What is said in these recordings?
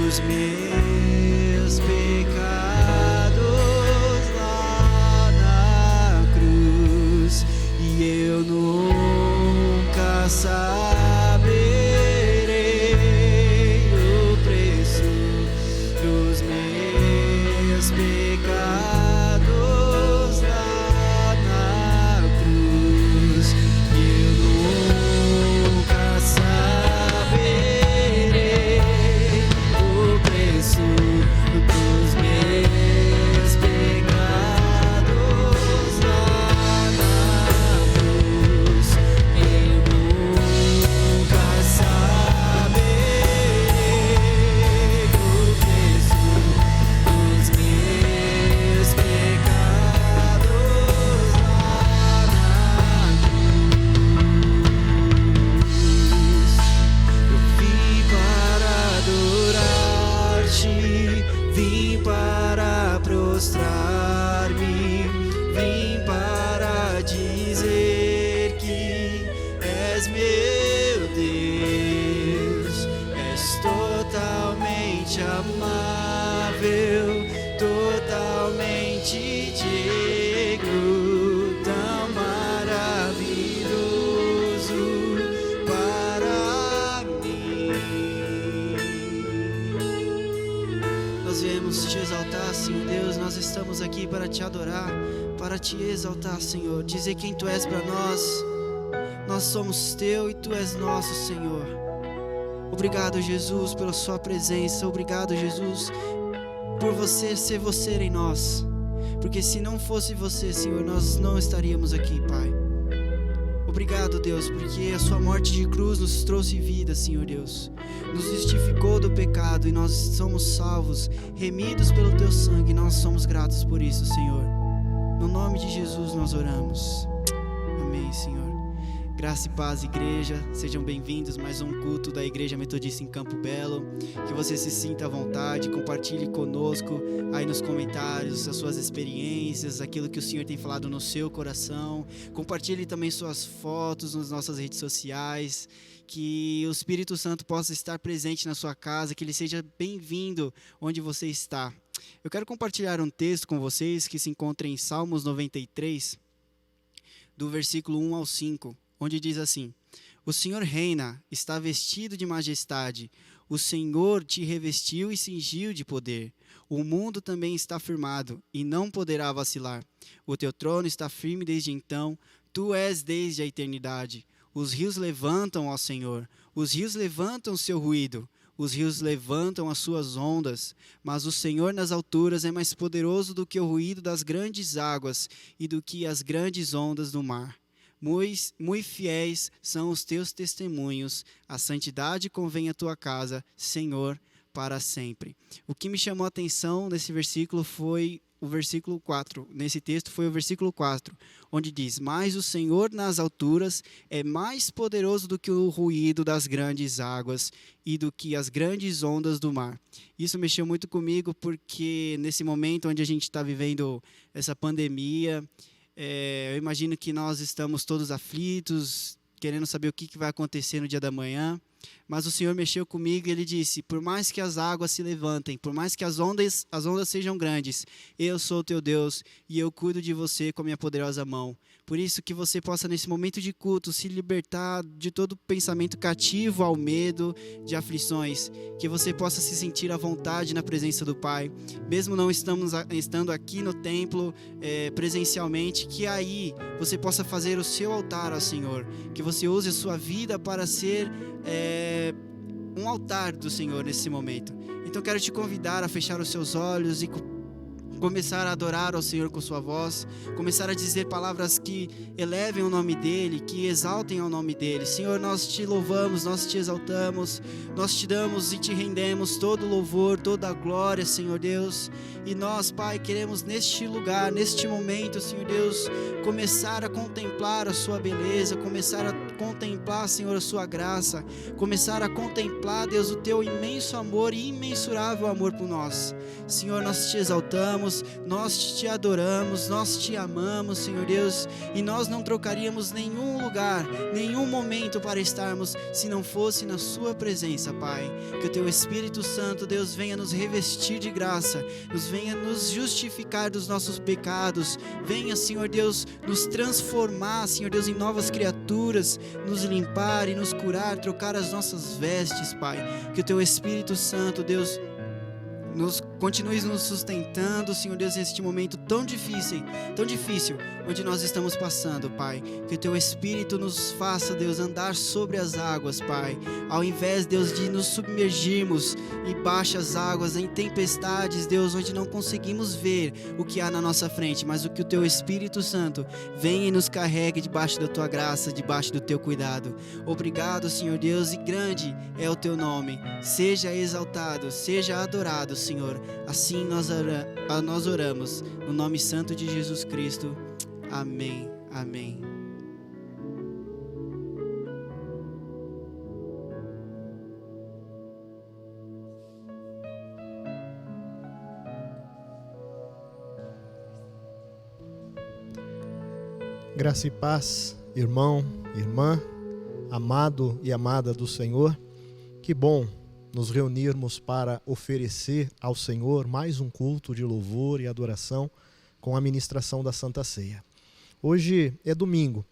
os meus pecados lá na cruz, e eu nunca saberei o preço dos meus pecados lá na cruz, e eu nunca saberei o preço dos meus pecados lá na cruz, eu nunca saberei o preço dos meus pecados lá na cruz. Eu vim para adorar-te, vim para prostrar-me, vim para dizer que és meu Deus, és totalmente amável, totalmente digno, tão maravilhoso para mim. Nós viemos te exaltar, Senhor Deus, nós estamos aqui para te adorar, para te exaltar, Senhor, dizer quem tu és para nós. Nós somos teu e tu és nosso, Senhor. Obrigado, Jesus, pela sua presença. Obrigado, Jesus, por você ser você em nós. Porque se não fosse você, Senhor, nós não estaríamos aqui, Pai. Obrigado, Deus, porque a sua morte de cruz nos trouxe vida, Senhor Deus. Nos justificou do pecado e nós somos salvos, remidos pelo teu sangue, e nós somos gratos por isso, Senhor. No nome de Jesus nós oramos. Amém, Senhor. Graça e paz, igreja, sejam bem-vindos a mais um culto da Igreja Metodista em Campo Belo. Que você se sinta à vontade, compartilhe conosco aí nos comentários as suas experiências, aquilo que o Senhor tem falado no seu coração. Compartilhe também suas fotos nas nossas redes sociais. Que o Espírito Santo possa estar presente na sua casa, que ele seja bem-vindo onde você está. Eu quero compartilhar um texto com vocês que se encontra em Salmos 93, do versículo 1 ao 5. Onde diz assim: o Senhor reina, está vestido de majestade, o Senhor te revestiu e cingiu de poder. O mundo também está firmado e não poderá vacilar. O teu trono está firme desde então, tu és desde a eternidade. Os rios levantam, ó Senhor, os rios levantam seu ruído, os rios levantam as suas ondas, mas o Senhor nas alturas é mais poderoso do que o ruído das grandes águas e do que as grandes ondas do mar. Muito fiéis são os teus testemunhos, a santidade convém à tua casa, Senhor, para sempre. O que me chamou a atenção nesse versículo foi o versículo 4, nesse texto foi o versículo 4, onde diz: mas o Senhor nas alturas é mais poderoso do que o ruído das grandes águas e do que as grandes ondas do mar. Isso mexeu muito comigo, porque nesse momento onde a gente está vivendo essa pandemia, eu imagino que nós estamos todos aflitos, querendo saber o que vai acontecer no dia da manhã. Mas o Senhor mexeu comigo e Ele disse: por mais que as águas se levantem, por mais que as ondas sejam grandes, eu sou o teu Deus e eu cuido de você com a minha poderosa mão. Por isso que você possa, nesse momento de culto, se libertar de todo pensamento cativo ao medo, de aflições. Que você possa se sentir à vontade na presença do Pai. Mesmo não estando aqui no templo presencialmente, que aí você possa fazer o seu altar ao Senhor. Que você use a sua vida para ser um altar do Senhor nesse momento. Então quero te convidar a fechar os seus olhos e começar a adorar ao Senhor com sua voz, começar a dizer palavras que elevem o nome dEle, que exaltem o nome dEle. Senhor, nós te louvamos, nós te exaltamos, nós te damos e te rendemos todo louvor, toda a glória, Senhor Deus. E nós, Pai, queremos neste lugar, neste momento, Senhor Deus, começar a contemplar a sua beleza, começar a contemplar, Senhor, a sua graça, começar a contemplar, Deus, o teu imenso amor e imensurável amor por nós. Senhor, nós te exaltamos, louvamos, nós te adoramos, nós te amamos, Senhor Deus, e nós não trocaríamos nenhum lugar, nenhum momento para estarmos se não fosse na sua presença, Pai. Que o teu Espírito Santo, Deus, venha nos revestir de graça, venha nos justificar dos nossos pecados, venha, Senhor Deus, nos transformar, Senhor Deus, em novas criaturas, nos limpar e nos curar, trocar as nossas vestes, Pai. Que o teu Espírito Santo, Deus, continue nos sustentando, Senhor Deus, neste momento tão difícil, onde nós estamos passando, Pai. Que o teu Espírito nos faça, Deus, andar sobre as águas, Pai. Ao invés, Deus, de nos submergirmos em baixas águas, em tempestades, Deus, onde não conseguimos ver o que há na nossa frente, mas o que o teu Espírito Santo venha e nos carregue debaixo da tua graça, debaixo do teu cuidado. Obrigado, Senhor Deus, e grande é o teu nome. Seja exaltado, seja adorado, Senhor. Assim nós oramos, no nome santo de Jesus Cristo. Amém, amém. Graça e paz, irmão, irmã, amado e amada do Senhor. Que bom nos reunirmos para oferecer ao Senhor mais um culto de louvor e adoração com a ministração da Santa Ceia. Hoje é domingo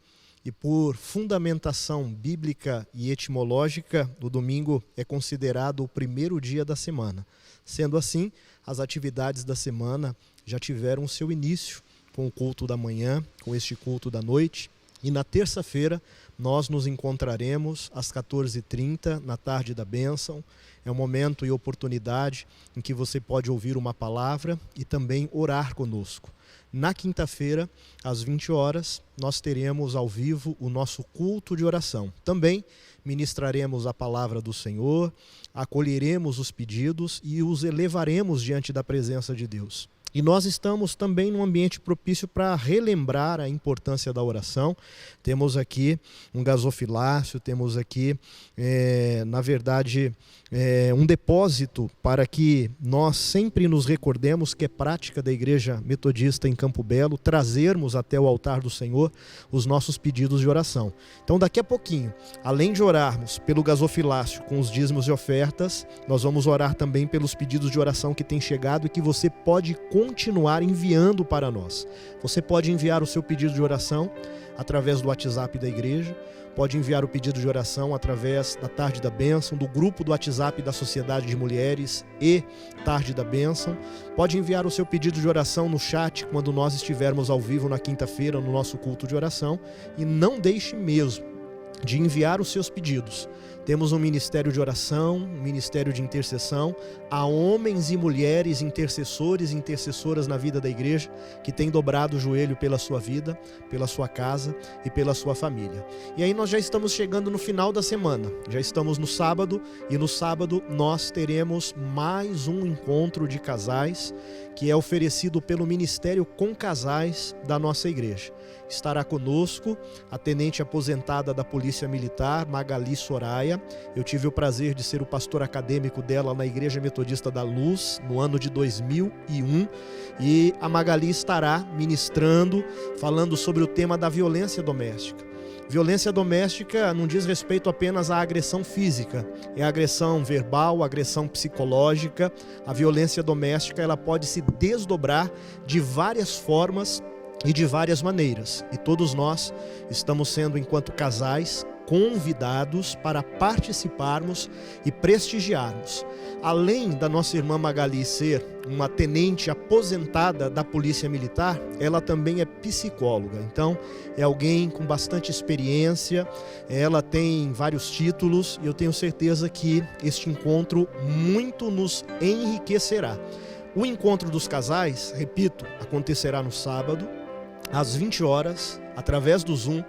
e, por fundamentação bíblica e etimológica, o domingo é considerado o primeiro dia da semana. Sendo assim, as atividades da semana já tiveram seu início com o culto da manhã, com este culto da noite, e na terça-feira nós nos encontraremos às 14h30 na tarde da bênção. É um momento e oportunidade em que você pode ouvir uma palavra e também orar conosco. Na quinta-feira, às 20 horas, nós teremos ao vivo o nosso culto de oração. Também ministraremos a palavra do Senhor, acolheremos os pedidos e os elevaremos diante da presença de Deus. E nós estamos também num ambiente propício para relembrar a importância da oração. Temos aqui um gasofilácio, temos aqui, na verdade, um depósito para que nós sempre nos recordemos que é prática da Igreja Metodista em Campo Belo trazermos até o altar do Senhor os nossos pedidos de oração. Então, daqui a pouquinho, além de orarmos pelo gasofilácio com os dízimos e ofertas, nós vamos orar também pelos pedidos de oração que têm chegado e que você pode continuar enviando para nós. Você pode enviar o seu pedido de oração através do WhatsApp da igreja, pode enviar o pedido de oração através da Tarde da Bênção, do grupo do WhatsApp da Sociedade de Mulheres e Tarde da Bênção, pode enviar o seu pedido de oração no chat quando nós estivermos ao vivo na quinta-feira no nosso culto de oração, e não deixe mesmo de enviar os seus pedidos. Temos um ministério de oração, um ministério de intercessão, há homens e mulheres intercessores e intercessoras na vida da igreja que têm dobrado o joelho pela sua vida, pela sua casa e pela sua família. E aí nós já estamos chegando no final da semana, já estamos no sábado, e no sábado nós teremos mais um encontro de casais que é oferecido pelo Ministério Com Casais da nossa igreja. Estará conosco a tenente aposentada da Polícia Militar, Magali Soraya. Eu tive o prazer de ser o pastor acadêmico dela na Igreja Metodista da Luz, no ano de 2001. E a Magali estará ministrando, falando sobre o tema da violência doméstica. Violência doméstica não diz respeito apenas à agressão física, é agressão verbal, agressão psicológica. A violência doméstica ela pode se desdobrar de várias formas e de várias maneiras. E todos nós estamos sendo, enquanto casais, convidados para participarmos e prestigiarmos. Além da nossa irmã Magali ser uma tenente aposentada da Polícia Militar, ela também é psicóloga. Então, é alguém com bastante experiência, ela tem vários títulos e eu tenho certeza que este encontro muito nos enriquecerá. O encontro dos casais, repito, acontecerá no sábado, às 20 horas, através do Zoom.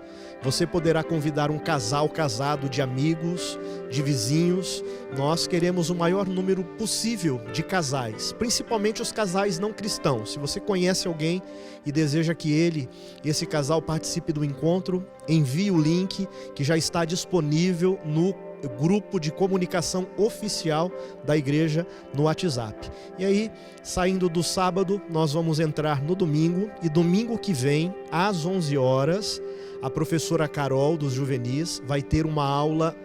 Você poderá convidar um casal casado de amigos, de vizinhos. Nós queremos o maior número possível de casais, principalmente os casais não cristãos. Se você conhece alguém e deseja que esse casal participe do encontro, envie o link que já está disponível no grupo de comunicação oficial da igreja no WhatsApp. E aí, saindo do sábado, nós vamos entrar no domingo, e domingo que vem, às 11 horas, a professora Carol, dos juvenis, vai ter uma aula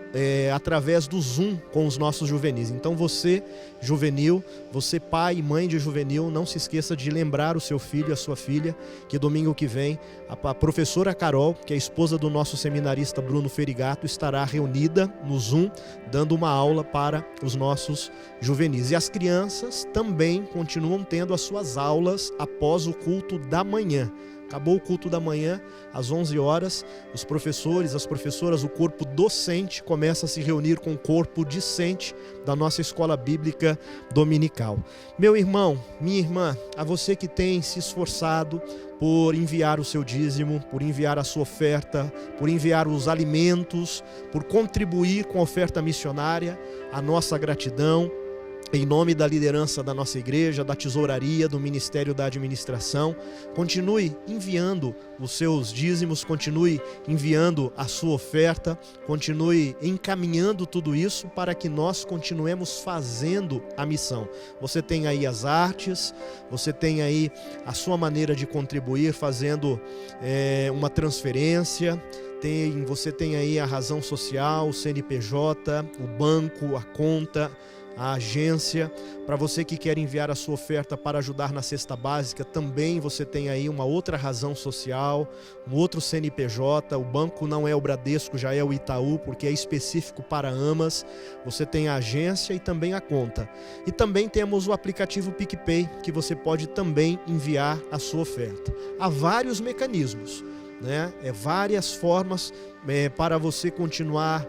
através do Zoom com os nossos juvenis. Então você, juvenil, você pai e mãe de juvenil, não se esqueça de lembrar o seu filho e a sua filha que domingo que vem a professora Carol, que é a esposa do nosso seminarista Bruno Ferigato, estará reunida no Zoom, dando uma aula para os nossos juvenis. E as crianças também continuam tendo as suas aulas após o culto da manhã. Acabou o culto da manhã, às 11 horas, os professores, as professoras, o corpo docente começa a se reunir com o corpo discente da nossa escola bíblica dominical. Meu irmão, minha irmã, a você que tem se esforçado por enviar o seu dízimo, por enviar a sua oferta, por enviar os alimentos, por contribuir com a oferta missionária, a nossa gratidão. Em nome da liderança da nossa igreja, da tesouraria, do Ministério da Administração, continue enviando os seus dízimos, continue enviando a sua oferta, continue encaminhando tudo isso para que nós continuemos fazendo a missão. Você tem aí as artes, você tem aí a sua maneira de contribuir, fazendo uma transferência. Você tem aí a razão social, o CNPJ, o banco, a conta, a agência. Para você que quer enviar a sua oferta para ajudar na cesta básica, também você tem aí uma outra razão social, um outro CNPJ. O banco não é o Bradesco, já é o Itaú, porque é específico para AMAS. Você tem a agência e também a conta. E também temos o aplicativo PicPay, que você pode também enviar a sua oferta. Há vários mecanismos, né? Várias formas para você continuar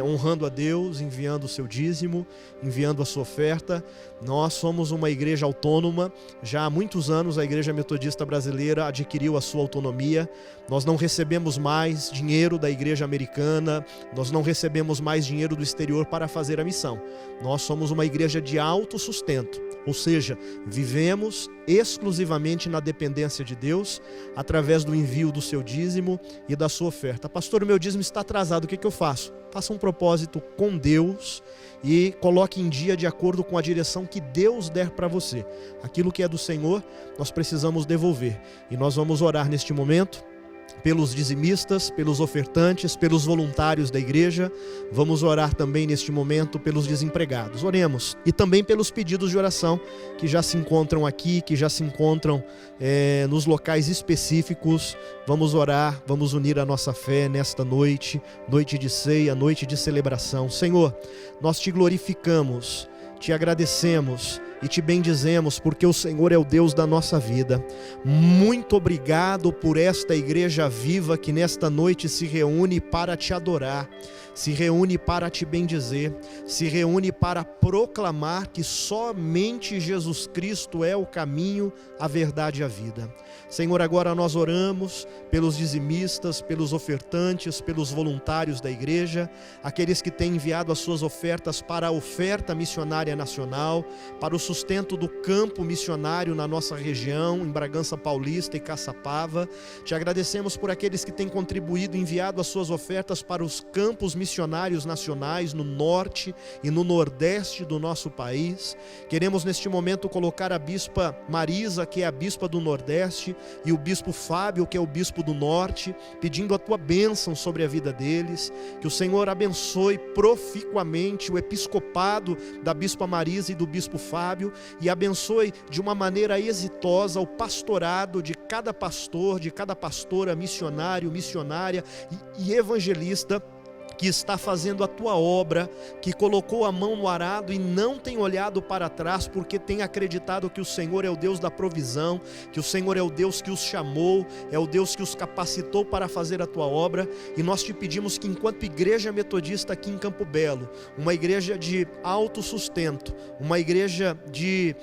honrando a Deus, enviando o seu dízimo, enviando a sua oferta. Nós somos uma igreja autônoma, já há muitos anos a Igreja Metodista Brasileira adquiriu a sua autonomia. Nós não recebemos mais dinheiro da igreja americana, nós não recebemos mais dinheiro do exterior para fazer a missão. Nós somos uma igreja de autossustento, ou seja, vivemos exclusivamente na dependência de Deus, através do envio do seu dízimo e da sua oferta. Pastor, o meu dízimo está atrasado, o que eu faço? Faça um propósito com Deus e coloque em dia de acordo com a direção que Deus der para você. Aquilo que é do Senhor, nós precisamos devolver. E nós vamos orar neste momento pelos dizimistas, pelos ofertantes, pelos voluntários da igreja. Vamos orar também neste momento pelos desempregados. Oremos. E também pelos pedidos de oração que já se encontram aqui, que já se encontram nos locais específicos. Vamos orar, vamos unir a nossa fé nesta noite, noite de ceia, noite de celebração. Senhor, nós te glorificamos, te agradecemos e te bendizemos, porque o Senhor é o Deus da nossa vida. Muito obrigado por esta igreja viva que nesta noite se reúne para te adorar, se reúne para te bendizer, se reúne para proclamar que somente Jesus Cristo é o caminho, a verdade e a vida. Senhor, agora nós oramos pelos dizimistas, pelos ofertantes, pelos voluntários da igreja, aqueles que têm enviado as suas ofertas para a oferta missionária nacional, para o sustento do campo missionário na nossa região, em Bragança Paulista e Caçapava. Te agradecemos por aqueles que têm contribuído, enviado as suas ofertas para os campos missionários nacionais no norte e no nordeste do nosso país. Queremos neste momento colocar a bispa Marisa, que é a bispa do Nordeste, e o bispo Fábio, que é o bispo do Norte, pedindo a tua bênção sobre a vida deles. Que o Senhor abençoe proficuamente o episcopado da bispa Marisa e do bispo Fábio, e abençoe de uma maneira exitosa o pastorado de cada pastor, de cada pastora, missionário, missionária e evangelista que está fazendo a tua obra, que colocou a mão no arado e não tem olhado para trás, porque tem acreditado que o Senhor é o Deus da provisão, que o Senhor é o Deus que os chamou, é o Deus que os capacitou para fazer a tua obra. E nós te pedimos que, enquanto igreja metodista aqui em Campo Belo, uma igreja de autossustento, uma igreja de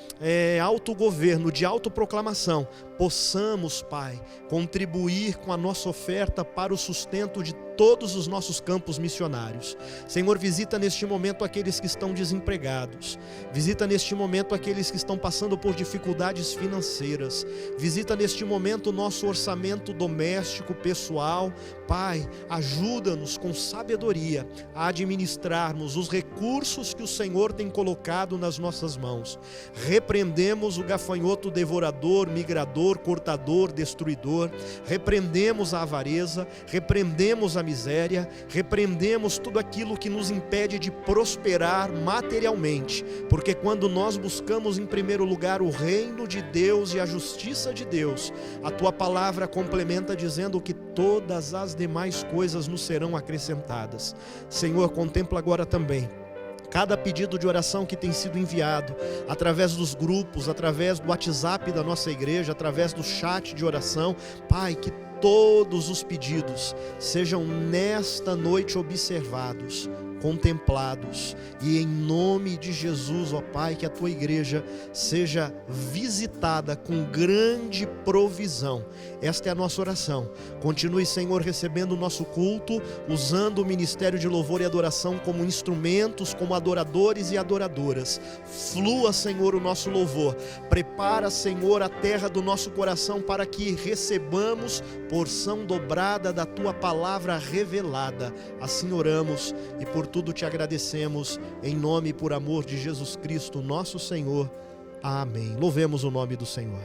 autogoverno, de autoproclamação, possamos, Pai, contribuir com a nossa oferta para o sustento de todos os nossos campos missionários. Senhor, visita neste momento aqueles que estão desempregados, visita neste momento aqueles que estão passando por dificuldades financeiras, visita neste momento o nosso orçamento doméstico, pessoal. Pai, ajuda-nos com sabedoria a administrarmos os recursos que o Senhor tem colocado nas nossas mãos. Repreendemos o gafanhoto devorador, migrador, cortador, destruidor, repreendemos a avareza, repreendemos a miséria, repreendemos tudo aquilo que nos impede de prosperar materialmente, porque quando nós buscamos em primeiro lugar o reino de Deus e a justiça de Deus, a tua palavra complementa dizendo que todas as demais coisas nos serão acrescentadas. Senhor, contempla agora também cada pedido de oração que tem sido enviado através dos grupos, através do WhatsApp da nossa igreja, através do chat de oração. Pai, que todos os pedidos sejam nesta noite observados, contemplados, e em nome de Jesus, ó Pai, que a tua igreja seja visitada com grande provisão. Esta é a nossa oração. Continue, Senhor, recebendo o nosso culto, usando o ministério de louvor e adoração como instrumentos, como adoradores e adoradoras. Flua, Senhor, o nosso louvor. Prepara, Senhor, a terra do nosso coração para que recebamos porção dobrada da tua palavra revelada. Assim oramos e por tudo te agradecemos, em nome e por amor de Jesus Cristo, nosso Senhor. Amém. Louvemos o nome do Senhor.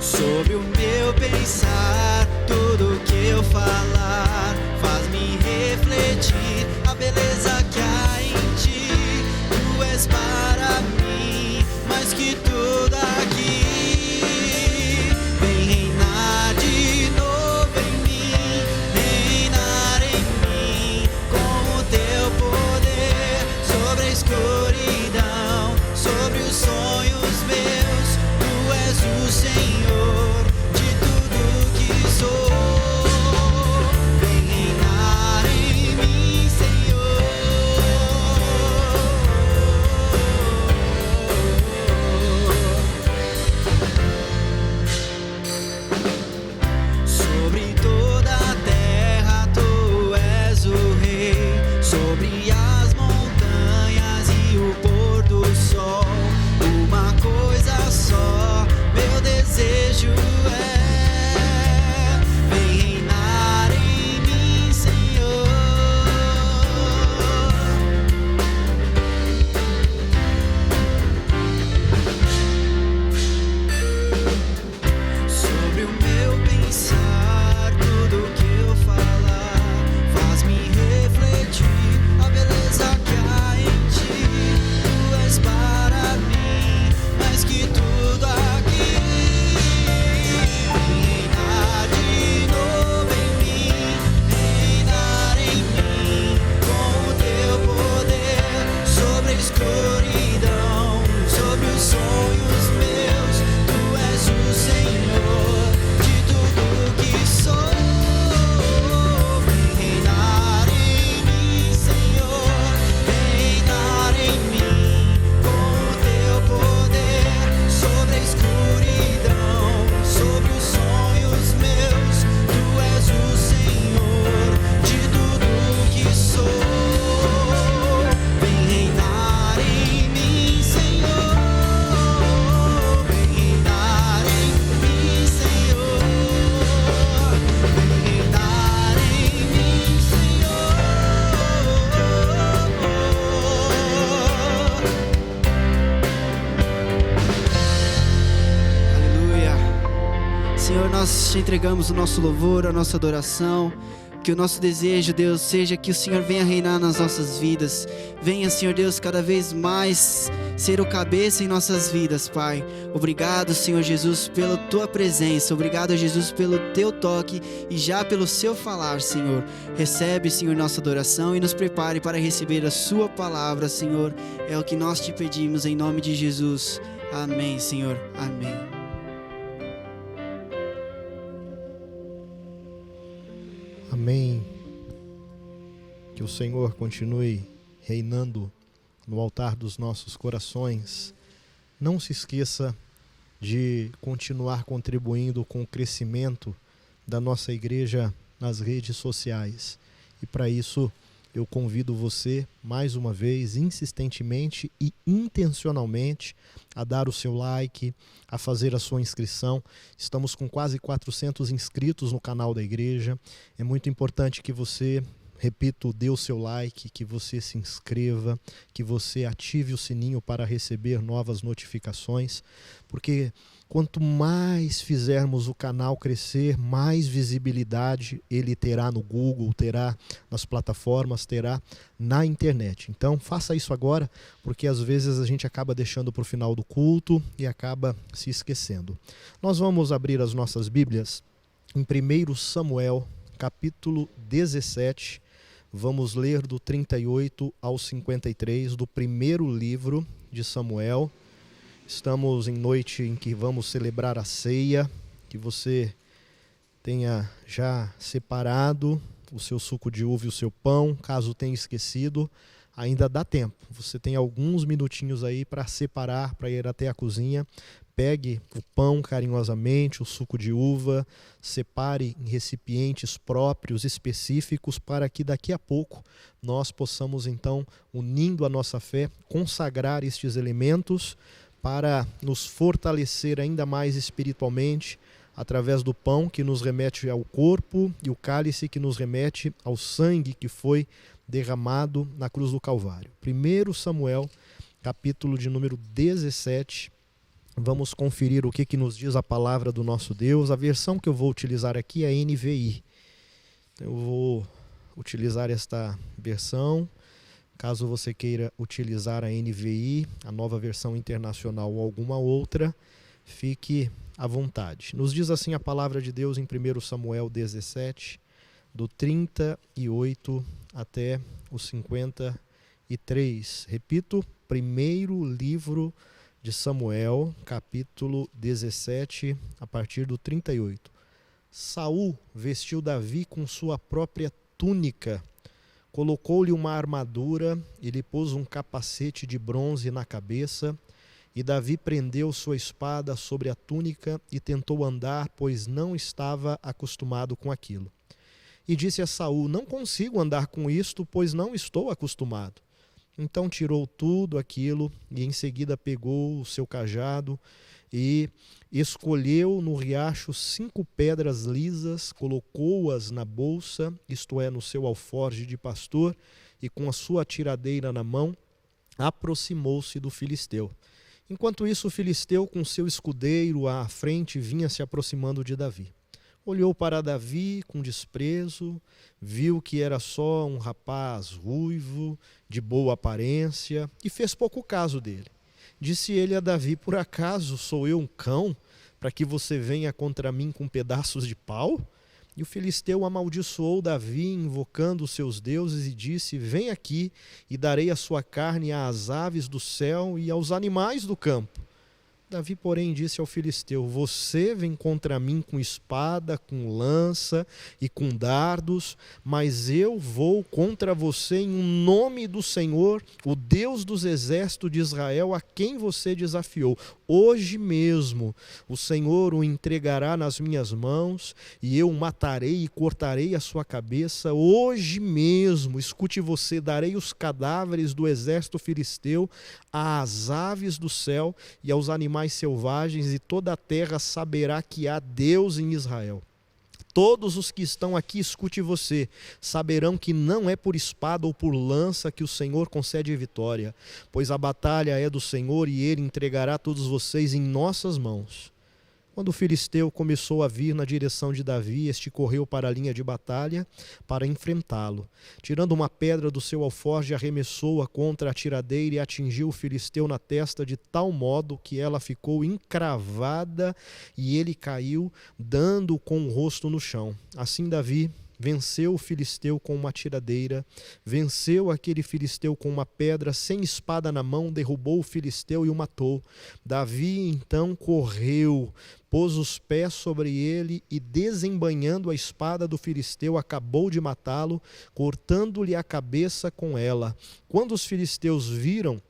Sobre o meu pensar, tudo que eu falar faz-me refletir a beleza que há em ti. Tu és para mim mais que tudo aqui. Vem reinar de novo em mim, reinar em mim com o teu poder sobre a escuridão, sobre os sonhos meus. Tu és o Senhor de tudo que nós te entregamos o nosso louvor, a nossa adoração. Que o nosso desejo, Deus, seja que o Senhor venha reinar nas nossas vidas. Venha, Senhor Deus, cada vez mais ser o cabeça em nossas vidas, Pai. Obrigado, Senhor Jesus, pela Tua presença. Obrigado, Jesus, pelo Teu toque e já pelo Seu falar, Senhor. Recebe, Senhor, nossa adoração e nos prepare para receber a Sua palavra, Senhor. É o que nós te pedimos em nome de Jesus. Amém, Senhor. Amém. Amém. Que o Senhor continue reinando no altar dos nossos corações. Não se esqueça de continuar contribuindo com o crescimento da nossa igreja nas redes sociais. E para isso eu convido você, mais uma vez, insistentemente e intencionalmente, a dar o seu like, a fazer a sua inscrição. Estamos com quase 400 inscritos no canal da igreja. É muito importante que você, repito, dê o seu like, que você se inscreva, que você ative o sininho para receber novas notificações, porque quanto mais fizermos o canal crescer, mais visibilidade ele terá no Google, terá nas plataformas, terá na internet. Então faça isso agora, porque às vezes a gente acaba deixando para o final do culto e acaba se esquecendo. Nós vamos abrir as nossas Bíblias em 1 Samuel, capítulo 17, vamos ler do 38 ao 53, do primeiro livro de Samuel. Estamos em noite em que vamos celebrar a ceia, que você tenha já separado o seu suco de uva e o seu pão. Caso tenha esquecido, ainda dá tempo. Você tem alguns minutinhos aí para separar, para ir até a cozinha. Pegue o pão carinhosamente, o suco de uva, separe em recipientes próprios, específicos, para que daqui a pouco nós possamos então, unindo a nossa fé, consagrar estes elementos para nos fortalecer ainda mais espiritualmente, através do pão que nos remete ao corpo e o cálice que nos remete ao sangue que foi derramado na cruz do Calvário. 1 Samuel, capítulo de número 17, vamos conferir o que nos diz a palavra do nosso Deus. A versão que eu vou utilizar aqui é a NVI. Eu vou utilizar esta versão. Caso você queira utilizar a NVI, a Nova Versão Internacional ou alguma outra, fique à vontade. Nos diz assim a palavra de Deus em 1 Samuel 17, do 38 até o 53. Repito, primeiro livro de Samuel, capítulo 17, a partir do 38. Saul vestiu Davi com sua própria túnica, colocou-lhe uma armadura e lhe pôs um capacete de bronze na cabeça, e Davi prendeu sua espada sobre a túnica e tentou andar, pois não estava acostumado com aquilo. E disse a Saul: não consigo andar com isto, pois não estou acostumado. Então tirou tudo aquilo e em seguida pegou o seu cajado e escolheu no riacho 5 pedras lisas, colocou-as na bolsa, isto é, no seu alforje de pastor, e com a sua tiradeira na mão, aproximou-se do filisteu. Enquanto isso, o filisteu, com seu escudeiro à frente, vinha se aproximando de Davi. Olhou para Davi com desprezo, viu que era só um rapaz ruivo, de boa aparência, e fez pouco caso dele. Disse ele a Davi: por acaso sou eu um cão, para que você venha contra mim com pedaços de pau? E o filisteu amaldiçoou Davi, invocando os seus deuses, e disse: vem aqui, e darei a sua carne às aves do céu e aos animais do campo. Davi, porém, disse ao filisteu: você vem contra mim com espada, com lança e com dardos, mas eu vou contra você em nome do Senhor, o Deus dos exércitos de Israel, a quem você desafiou. Hoje mesmo o Senhor o entregará nas minhas mãos, e eu o matarei e cortarei a sua cabeça. Hoje mesmo, escute você, darei os cadáveres do exército filisteu às aves do céu e aos animais selvagens, e toda a terra saberá que há Deus em Israel. Todos os que estão aqui, escute você, saberão que não é por espada ou por lança que o Senhor concede vitória, pois a batalha é do Senhor e Ele entregará todos vocês em nossas mãos. Quando o filisteu começou a vir na direção de Davi, este correu para a linha de batalha para enfrentá-lo. Tirando uma pedra do seu alforje, arremessou-a contra a tiradeira e atingiu o filisteu na testa de tal modo que ela ficou encravada e ele caiu, dando com o rosto no chão. Assim Davi venceu o filisteu com uma tiradeira, venceu aquele filisteu com uma pedra, sem espada na mão, derrubou o filisteu e o matou. Davi então correu, pôs os pés sobre ele e, desembainhando a espada do filisteu, acabou de matá-lo, cortando-lhe a cabeça com ela. Quando os filisteus viram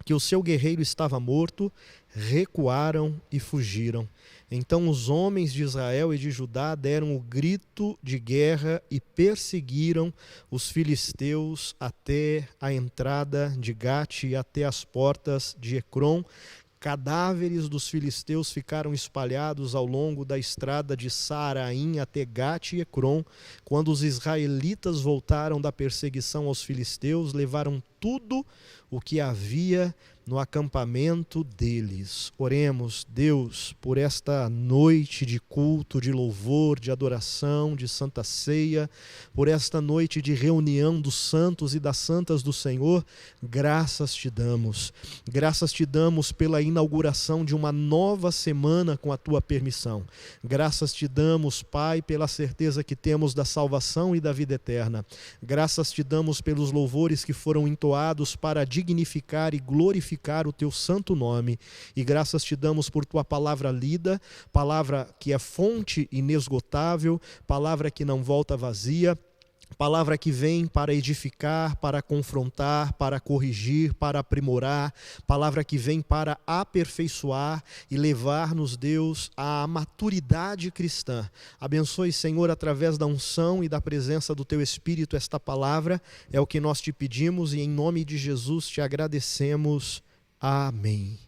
que o seu guerreiro estava morto, recuaram e fugiram. Então os homens de Israel e de Judá deram o grito de guerra e perseguiram os filisteus até a entrada de Gate e até as portas de Ecrom. Cadáveres dos filisteus ficaram espalhados ao longo da estrada de Saaraim até Gate e Ecrom. Quando os israelitas voltaram da perseguição aos filisteus, levaram tudo o que havia no acampamento deles. Oremos, Deus, por esta noite de culto, de louvor, de adoração, de santa ceia, por esta noite de reunião dos santos e das santas do Senhor. Graças te damos. Graças te damos pela inauguração de uma nova semana com a tua permissão. Graças te damos, Pai, pela certeza que temos da salvação e da vida eterna. Graças te damos pelos louvores que foram entoados para dignificar e glorificar o teu santo nome, e graças te damos por tua palavra lida, palavra que é fonte inesgotável, palavra que não volta vazia, palavra que vem para edificar, para confrontar, para corrigir, para aprimorar, palavra que vem para aperfeiçoar e levar-nos, Deus, à maturidade cristã. Abençoe, Senhor, através da unção e da presença do Teu Espírito esta palavra, é o que nós te pedimos e em nome de Jesus te agradecemos. Amém.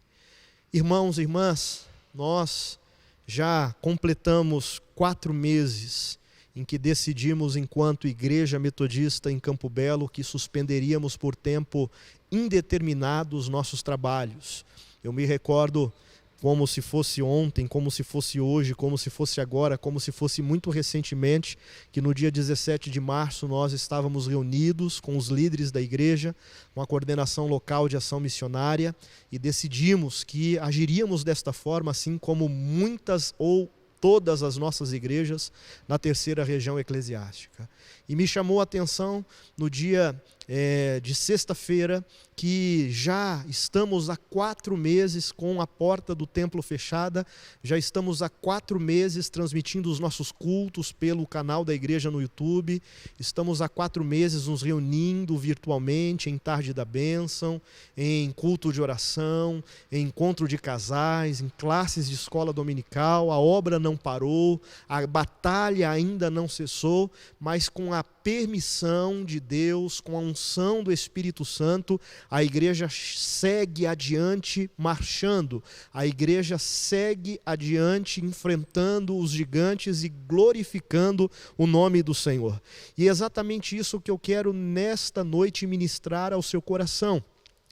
Irmãos e irmãs, nós já completamos 4 meses em que decidimos, enquanto Igreja Metodista em Campo Belo, que suspenderíamos por tempo indeterminado os nossos trabalhos. Eu me recordo como se fosse ontem, como se fosse hoje, como se fosse agora, como se fosse muito recentemente, que no dia 17 de março nós estávamos reunidos com os líderes da igreja, com a coordenação local de ação missionária, e decidimos que agiríamos desta forma, assim como muitas ou todas as nossas igrejas na terceira região eclesiástica. E me chamou a atenção no dia de sexta-feira que já estamos há 4 meses com a porta do templo fechada, já estamos há 4 meses transmitindo os nossos cultos pelo canal da igreja no YouTube, estamos há 4 meses nos reunindo virtualmente em tarde da bênção, em culto de oração, em encontro de casais, em classes de escola dominical. A obra não parou, a batalha ainda não cessou, mas com a permissão de Deus, com a unção do Espírito Santo, a igreja segue adiante marchando, a igreja segue adiante enfrentando os gigantes e glorificando o nome do Senhor. E é exatamente isso que eu quero nesta noite ministrar ao seu coração.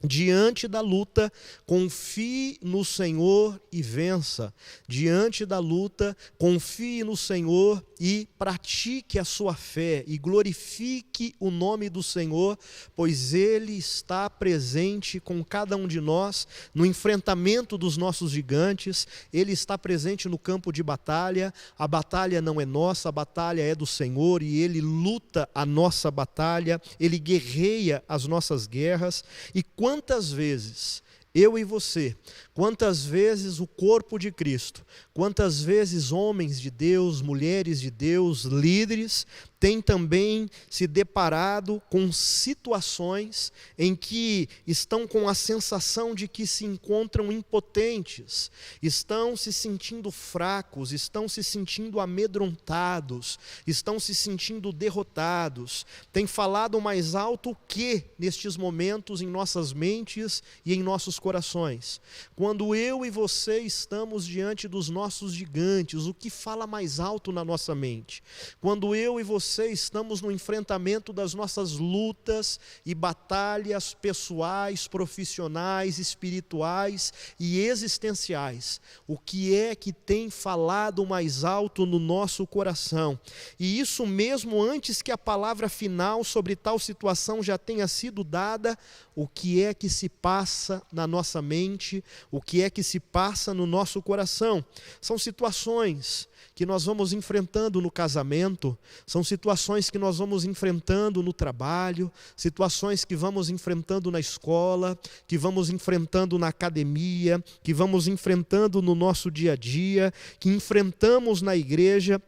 Diante da luta, confie no Senhor e vença. Diante da luta, confie no Senhor e pratique a sua fé e glorifique o nome do Senhor, pois Ele está presente com cada um de nós no enfrentamento dos nossos gigantes. Ele está presente no campo de batalha. A batalha não é nossa, a batalha é do Senhor e Ele luta a nossa batalha, Ele guerreia as nossas guerras. E quantas vezes eu e você, quantas vezes o corpo de Cristo, quantas vezes homens de Deus, mulheres de Deus, líderes, têm também se deparado com situações em que estão com a sensação de que se encontram impotentes, estão se sentindo fracos, estão se sentindo amedrontados, estão se sentindo derrotados. Tem falado mais alto o que nestes momentos em nossas mentes e em nossos corações. Quando eu e você estamos diante dos nossos gigantes, o que fala mais alto na nossa mente? Quando eu e você estamos no enfrentamento das nossas lutas e batalhas pessoais, profissionais, espirituais e existenciais, o que é que tem falado mais alto no nosso coração? E isso mesmo antes que a palavra final sobre tal situação já tenha sido dada, o que é que se passa na nossa mente, o que é que se passa no nosso coração? São situações que nós vamos enfrentando no casamento, são situações que nós vamos enfrentando no trabalho, situações que vamos enfrentando na escola, que vamos enfrentando na academia, que vamos enfrentando no nosso dia a dia, que enfrentamos na igreja,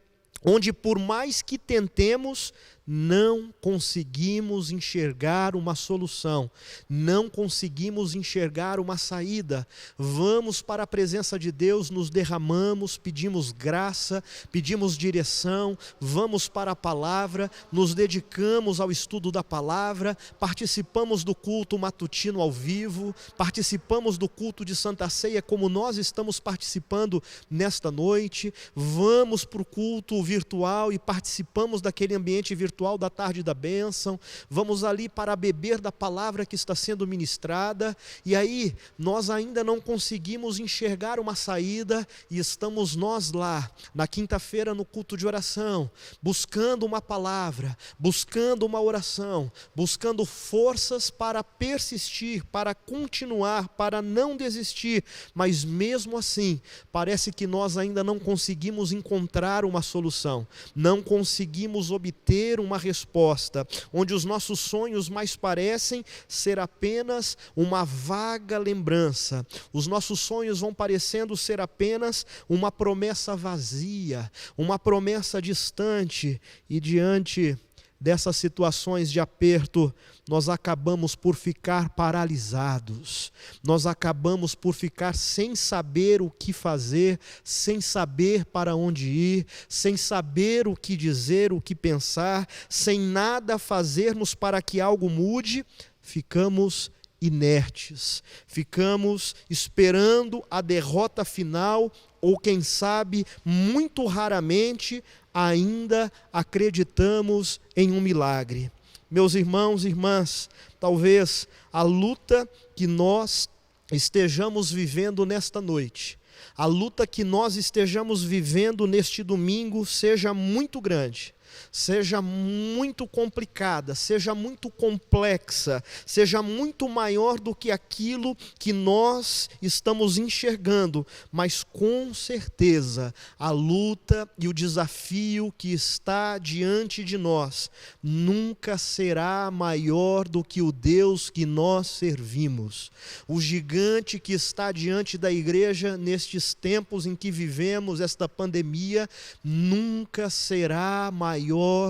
onde por mais que tentemos, não conseguimos enxergar uma solução, não conseguimos enxergar uma saída. Vamos para a presença de Deus, nos derramamos, pedimos graça, pedimos direção, vamos para a palavra, nos dedicamos ao estudo da palavra, participamos do culto matutino ao vivo, participamos do culto de Santa Ceia como nós estamos participando nesta noite, vamos para o culto virtual e participamos daquele ambiente virtual da tarde da bênção, vamos ali para beber da palavra que está sendo ministrada, e aí nós ainda não conseguimos enxergar uma saída, e estamos nós lá, na quinta-feira no culto de oração, buscando uma palavra, buscando uma oração, buscando forças para persistir, para continuar, para não desistir, mas mesmo assim, parece que nós ainda não conseguimos encontrar uma solução, não conseguimos obter uma resposta, onde os nossos sonhos mais parecem ser apenas uma vaga lembrança, os nossos sonhos vão parecendo ser apenas uma promessa vazia, uma promessa distante, e diante dessas situações de aperto, nós acabamos por ficar paralisados, nós acabamos por ficar sem saber o que fazer, sem saber para onde ir, sem saber o que dizer, o que pensar, sem nada fazermos para que algo mude, ficamos inertes, ficamos esperando a derrota final, ou quem sabe, muito raramente, ainda acreditamos em um milagre. Meus irmãos e irmãs, talvez a luta que nós estejamos vivendo nesta noite, a luta que nós estejamos vivendo neste domingo seja muito grande, seja muito complicada, seja muito complexa, seja muito maior do que aquilo que nós estamos enxergando, mas com certeza a luta e o desafio que está diante de nós nunca será maior do que o Deus que nós servimos. O gigante que está diante da igreja nestes tempos em que vivemos esta pandemia nunca será maior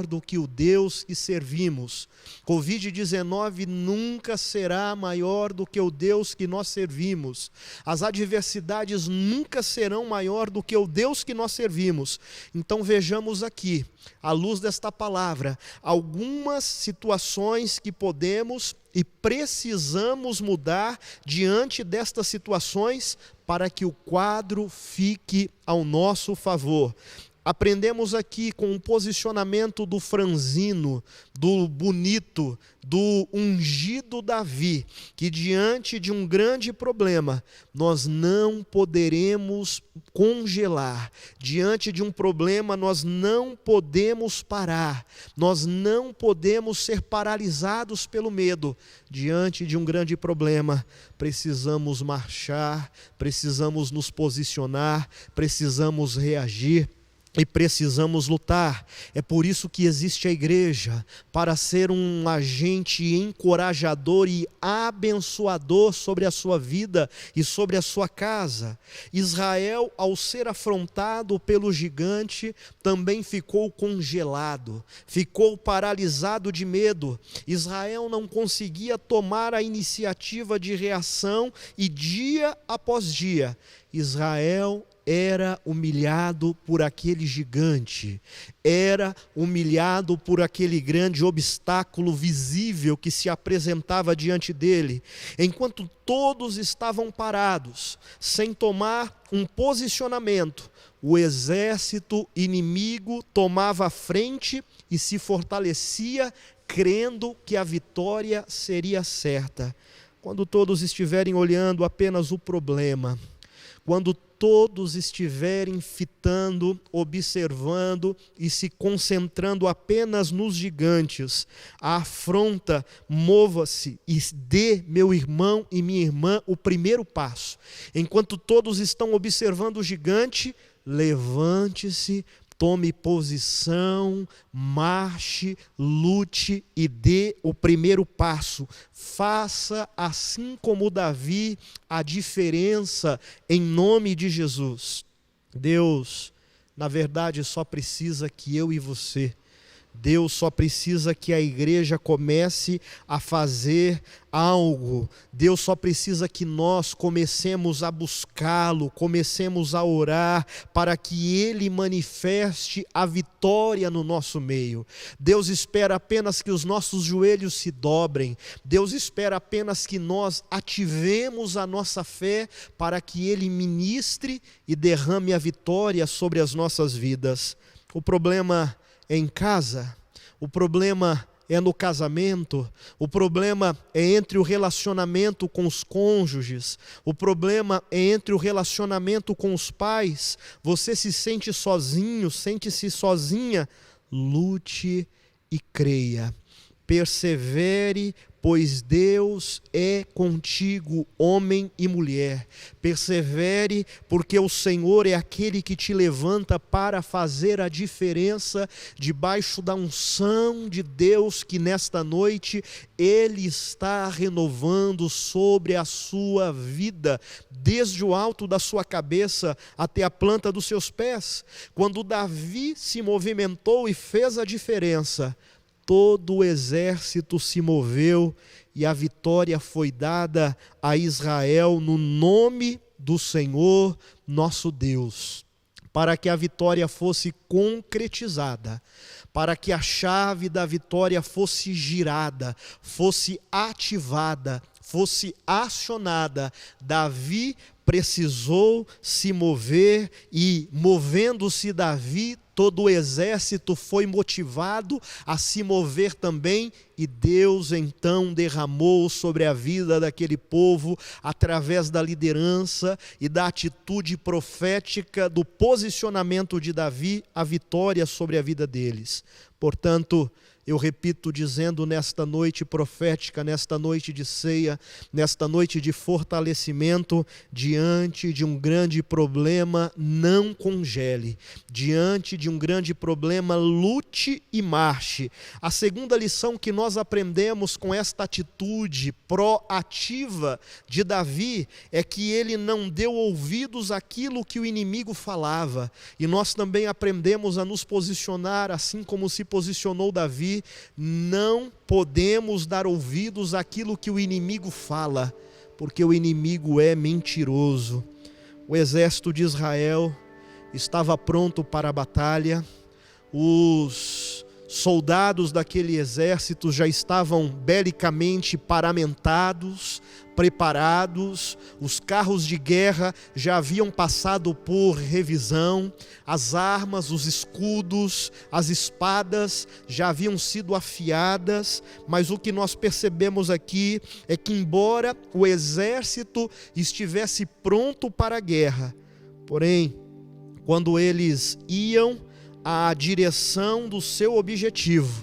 do que o Deus que servimos. Covid-19 nunca será maior do que o Deus que nós servimos. As adversidades nunca serão maior do que o Deus que nós servimos. Então vejamos aqui, à luz desta palavra, algumas situações que podemos e precisamos mudar diante destas situações para que o quadro fique ao nosso favor. Aprendemos aqui com o posicionamento do franzino, do bonito, do ungido Davi, que diante de um grande problema, nós não poderemos congelar. Diante de um problema, nós não podemos parar. Nós não podemos ser paralisados pelo medo. Diante de um grande problema, precisamos marchar, precisamos nos posicionar, precisamos reagir. E precisamos lutar. É por isso que existe a igreja, para ser um agente encorajador e abençoador sobre a sua vida e sobre a sua casa. Israel, ao ser afrontado pelo gigante, também ficou congelado, ficou paralisado de medo. Israel não conseguia tomar a iniciativa de reação e dia após dia, Israel era humilhado por aquele gigante, era humilhado por aquele grande obstáculo visível que se apresentava diante dele. Enquanto todos estavam parados, sem tomar um posicionamento, o exército inimigo tomava a frente e se fortalecia, crendo que a vitória seria certa. Quando todos estiverem olhando apenas o problema, quando todos estiverem fitando, observando e se concentrando apenas nos gigantes, a afronta mova-se e dê, meu irmão e minha irmã, o primeiro passo. Enquanto todos estão observando o gigante, levante-se, tome posição, marche, lute e dê o primeiro passo. Faça, assim como Davi, a diferença em nome de Jesus. Deus, na verdade, só precisa que eu e você, Deus só precisa que a igreja comece a fazer algo. Deus só precisa que nós comecemos a buscá-lo, comecemos a orar para que Ele manifeste a vitória no nosso meio. Deus espera apenas que os nossos joelhos se dobrem. Deus espera apenas que nós ativemos a nossa fé para que Ele ministre e derrame a vitória sobre as nossas vidas. O problema é em casa, o problema é no casamento, o problema é entre o relacionamento com os cônjuges, o problema é entre o relacionamento com os pais. Você se sente sozinho, sente-se sozinha, lute e creia. Persevere, pois Deus é contigo, homem e mulher. Persevere, porque o Senhor é aquele que te levanta para fazer a diferença debaixo da unção de Deus, que nesta noite Ele está renovando sobre a sua vida, desde o alto da sua cabeça até a planta dos seus pés. Quando Davi se movimentou e fez a diferença, todo o exército se moveu e a vitória foi dada a Israel no nome do Senhor nosso Deus. Para que a vitória fosse concretizada, para que a chave da vitória fosse girada, fosse ativada, fosse acionada, Davi precisou se mover e, movendo-se Davi, todo o exército foi motivado a se mover também, e Deus então derramou sobre a vida daquele povo, através da liderança e da atitude profética, do posicionamento de Davi, a vitória sobre a vida deles. Portanto, eu repito, dizendo nesta noite profética, nesta noite de ceia, nesta noite de fortalecimento, diante de um grande problema, não congele. Diante de um grande problema, lute e marche. A segunda lição que nós aprendemos com esta atitude proativa de Davi é que ele não deu ouvidos àquilo que o inimigo falava. E nós também aprendemos a nos posicionar assim como se posicionou Davi. Não podemos dar ouvidos àquilo que o inimigo fala, porque o inimigo é mentiroso. O exército de Israel estava pronto para a batalha, os soldados daquele exército já estavam belicamente paramentados, preparados, os carros de guerra já haviam passado por revisão, as armas, os escudos, as espadas já haviam sido afiadas, mas o que nós percebemos aqui é que, embora o exército estivesse pronto para a guerra, porém, quando eles iam à direção do seu objetivo,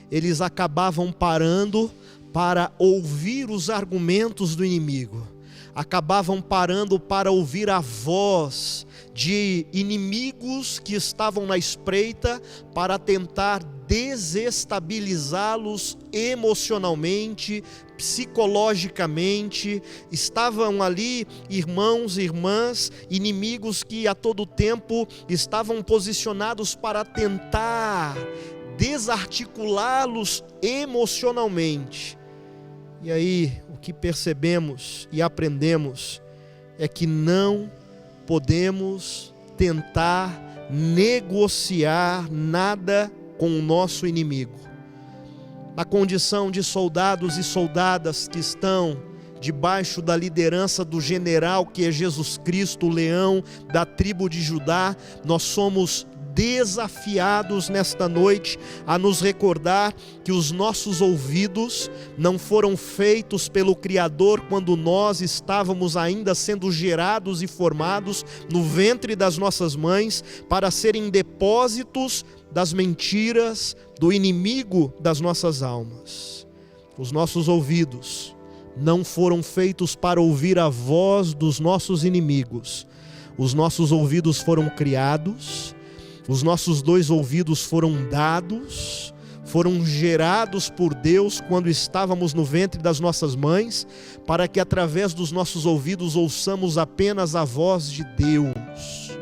eles acabavam parando para ouvir os argumentos do inimigo, acabavam parando para ouvir a voz de inimigos que estavam na espreita para tentar desestabilizá-los emocionalmente, psicologicamente. Estavam ali irmãos e irmãs, inimigos que a todo tempo estavam posicionados para tentar desarticulá-los emocionalmente. E aí, o que percebemos e aprendemos é que não podemos tentar negociar nada com o nosso inimigo. Na condição de soldados e soldadas que estão debaixo da liderança do general que é Jesus Cristo, o leão da tribo de Judá, nós somos desafiados nesta noite a nos recordar que os nossos ouvidos não foram feitos pelo Criador quando nós estávamos ainda sendo gerados e formados no ventre das nossas mães para serem depósitos das mentiras do inimigo das nossas almas. Os nossos ouvidos não foram feitos para ouvir a voz dos nossos inimigos. Os nossos ouvidos foram criados, os nossos dois ouvidos foram dados, foram gerados por Deus quando estávamos no ventre das nossas mães, para que através dos nossos ouvidos ouçamos apenas a voz de Deus,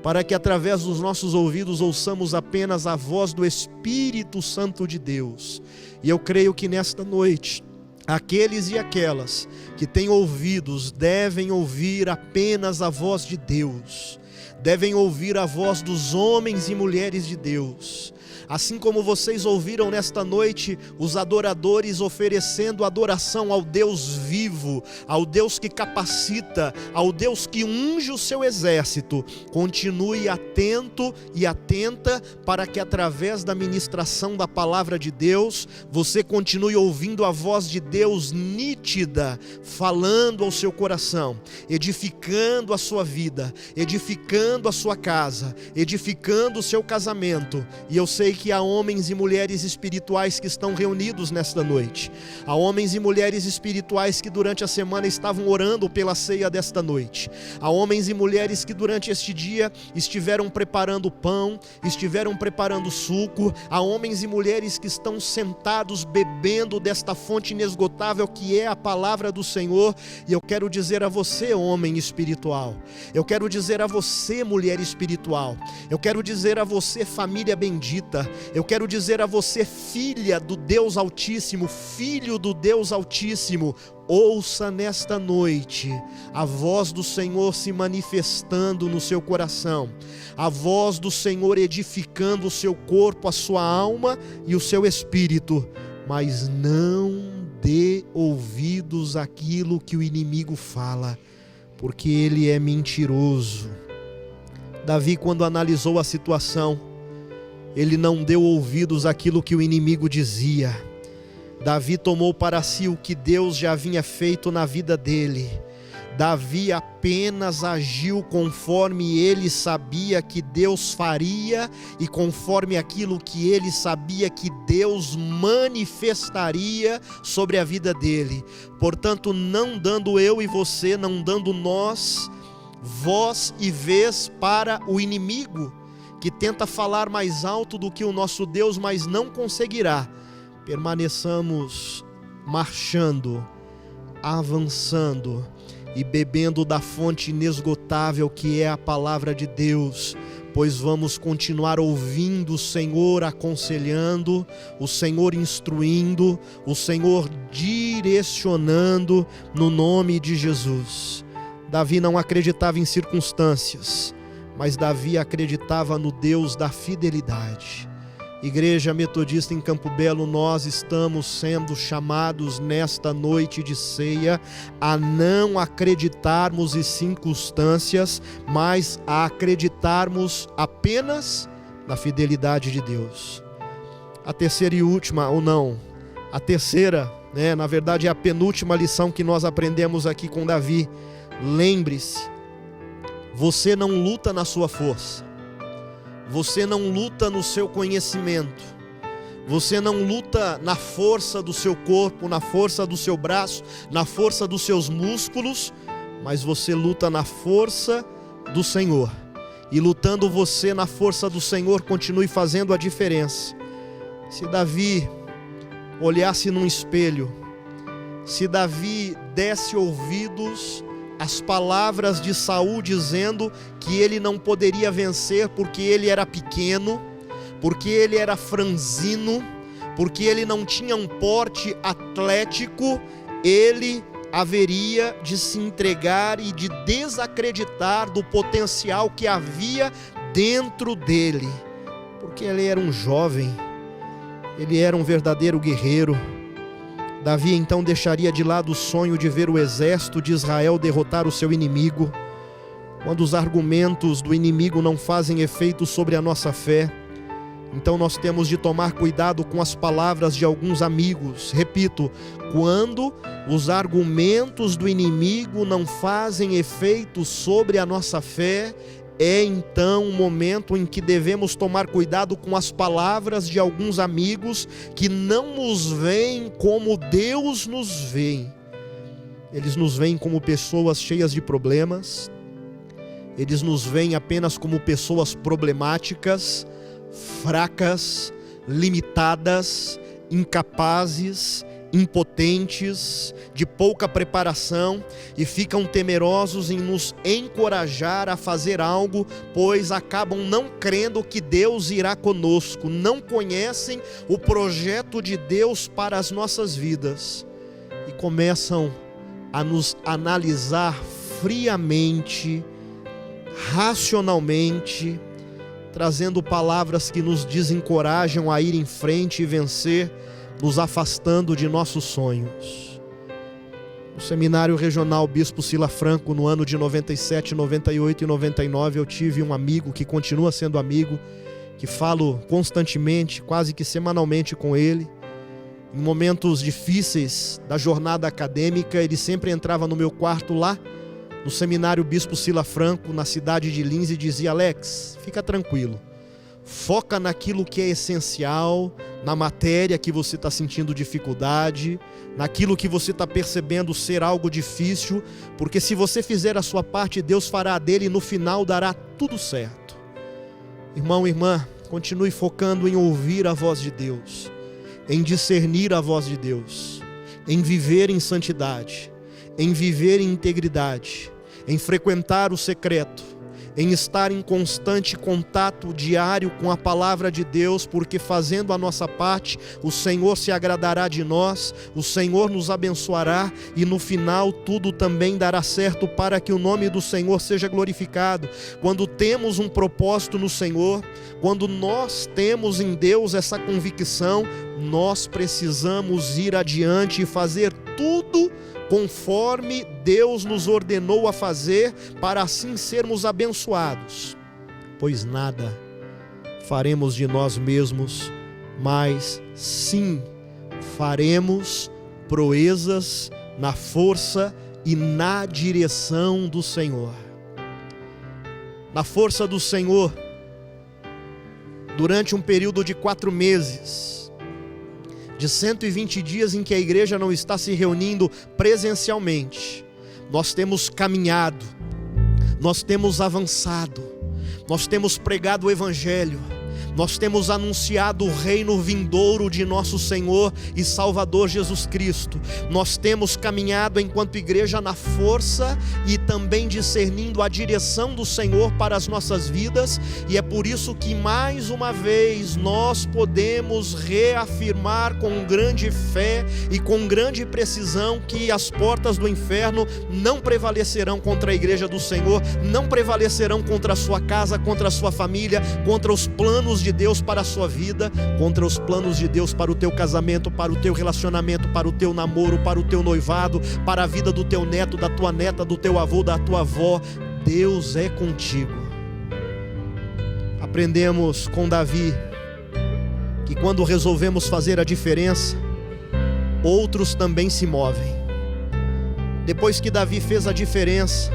para que através dos nossos ouvidos ouçamos apenas a voz do Espírito Santo de Deus. E eu creio que nesta noite, aqueles e aquelas que têm ouvidos devem ouvir apenas a voz de Deus, devem ouvir a voz dos homens e mulheres de Deus. Assim como vocês ouviram nesta noite os adoradores oferecendo adoração ao Deus vivo, ao Deus que capacita, ao Deus que unge o seu exército, continue atento e atenta para que através da ministração da palavra de Deus, você continue ouvindo a voz de Deus nítida, falando ao seu coração, edificando a sua vida, edificando a sua casa, edificando o seu casamento. E eu sei que há homens e mulheres espirituais que estão reunidos nesta noite. Há homens e mulheres espirituais que durante a semana estavam orando pela ceia desta noite. Há homens e mulheres que durante este dia estiveram preparando pão, estiveram preparando suco. Há homens e mulheres que estão sentados bebendo desta fonte inesgotável que é a palavra do Senhor. E eu quero dizer a você, homem espiritual, eu quero dizer a você, mulher espiritual, eu quero dizer a você, família bendita, eu quero dizer a você, filha do Deus Altíssimo, filho do Deus Altíssimo, ouça nesta noite a voz do Senhor se manifestando no seu coração, a voz do Senhor edificando o seu corpo, a sua alma e o seu espírito, mas não dê ouvidos àquilo que o inimigo fala, porque ele é mentiroso. Davi, quando analisou a situação, ele não deu ouvidos àquilo que o inimigo dizia. Davi tomou para si o que Deus já havia feito na vida dele. Davi apenas agiu conforme ele sabia que Deus faria e conforme aquilo que ele sabia que Deus manifestaria sobre a vida dele. Portanto, não dando eu e você, não dando nós voz e vez para o inimigo, que tenta falar mais alto do que o nosso Deus, mas não conseguirá. Permaneçamos marchando, avançando e bebendo da fonte inesgotável que é a palavra de Deus, pois vamos continuar ouvindo o Senhor aconselhando, o Senhor instruindo, o Senhor direcionando no nome de Jesus. Davi não acreditava em circunstâncias, mas Davi acreditava no Deus da fidelidade. Igreja Metodista em Campo Belo, nós estamos sendo chamados nesta noite de ceia a não acreditarmos em circunstâncias, mas a acreditarmos apenas na fidelidade de Deus. A terceira e última, ou não, a terceira, na verdade é a penúltima lição que nós aprendemos aqui com Davi. Lembre-se, você não luta na sua força, você não luta no seu conhecimento, você não luta na força do seu corpo, na força do seu braço, na força dos seus músculos, mas você luta na força do Senhor. E lutando você na força do Senhor, continue fazendo a diferença. Se Davi olhasse num espelho, se Davi desse ouvidos as palavras de Saul dizendo que ele não poderia vencer porque ele era pequeno, porque ele era franzino, porque ele não tinha um porte atlético, ele haveria de se entregar e de desacreditar do potencial que havia dentro dele, porque ele era um jovem, ele era um verdadeiro guerreiro. Davi então deixaria de lado o sonho de ver o exército de Israel derrotar o seu inimigo. Quando os argumentos do inimigo não fazem efeito sobre a nossa fé, então nós temos de tomar cuidado com as palavras de alguns amigos. Repito, quando os argumentos do inimigo não fazem efeito sobre a nossa fé, é então um momento em que devemos tomar cuidado com as palavras de alguns amigos que não nos veem como Deus nos vê. Eles nos veem como pessoas cheias de problemas, eles nos veem apenas como pessoas problemáticas, fracas, limitadas, incapazes, impotentes, de pouca preparação, e ficam temerosos em nos encorajar a fazer algo, pois acabam não crendo que Deus irá conosco, não conhecem o projeto de Deus para as nossas vidas e começam a nos analisar friamente, racionalmente, trazendo palavras que nos desencorajam a ir em frente e vencer, nos afastando de nossos sonhos. No Seminário Regional Bispo Sila Franco, no ano de 97, 98 e 99, eu tive um amigo que continua sendo amigo, que falo constantemente, quase que semanalmente com ele. Em momentos difíceis da jornada acadêmica, ele sempre entrava no meu quarto lá, no Seminário Bispo Sila Franco, na cidade de Lins, e dizia: Alex, fica tranquilo, foca naquilo que é essencial, na matéria que você está sentindo dificuldade, naquilo que você está percebendo ser algo difícil, porque se você fizer a sua parte, Deus fará a dele e no final dará tudo certo. Irmão, irmã, continue focando em ouvir a voz de Deus, em discernir a voz de Deus, em viver em santidade, em viver em integridade, em frequentar o secreto, em estar em constante contato diário com a palavra de Deus, porque fazendo a nossa parte, o Senhor se agradará de nós, o Senhor nos abençoará e no final tudo também dará certo para que o nome do Senhor seja glorificado. Quando temos um propósito no Senhor, quando nós temos em Deus essa convicção, nós precisamos ir adiante e fazer tudo conforme Deus nos ordenou a fazer, para assim sermos abençoados, pois nada faremos de nós mesmos, mas sim faremos proezas na força e na direção do Senhor. Na força do Senhor, durante um período de 4 meses, de 120 dias em que a igreja não está se reunindo presencialmente, nós temos caminhado, nós temos avançado, nós temos pregado o Evangelho, nós temos anunciado o reino vindouro de nosso Senhor e Salvador Jesus Cristo. Nós temos caminhado enquanto igreja na força e também discernindo a direção do Senhor para as nossas vidas, e é por isso que mais uma vez nós podemos reafirmar com grande fé e com grande precisão que as portas do inferno não prevalecerão contra a igreja do Senhor, não prevalecerão contra a sua casa, contra a sua família, contra os planos de Deus para a sua vida, contra os planos de Deus para o teu casamento, para o teu relacionamento, para o teu namoro, para o teu noivado, para a vida do teu neto, da tua neta, do teu avô, da tua avó. Deus é contigo. Aprendemos com Davi que quando resolvemos fazer a diferença, outros também se movem. Depois que Davi fez a diferença,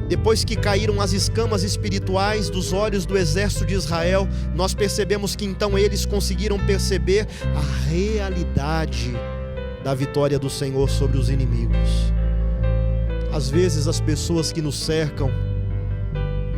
depois que caíram as escamas espirituais dos olhos do exército de Israel, nós percebemos que então eles conseguiram perceber a realidade da vitória do Senhor sobre os inimigos. Às vezes as pessoas que nos cercam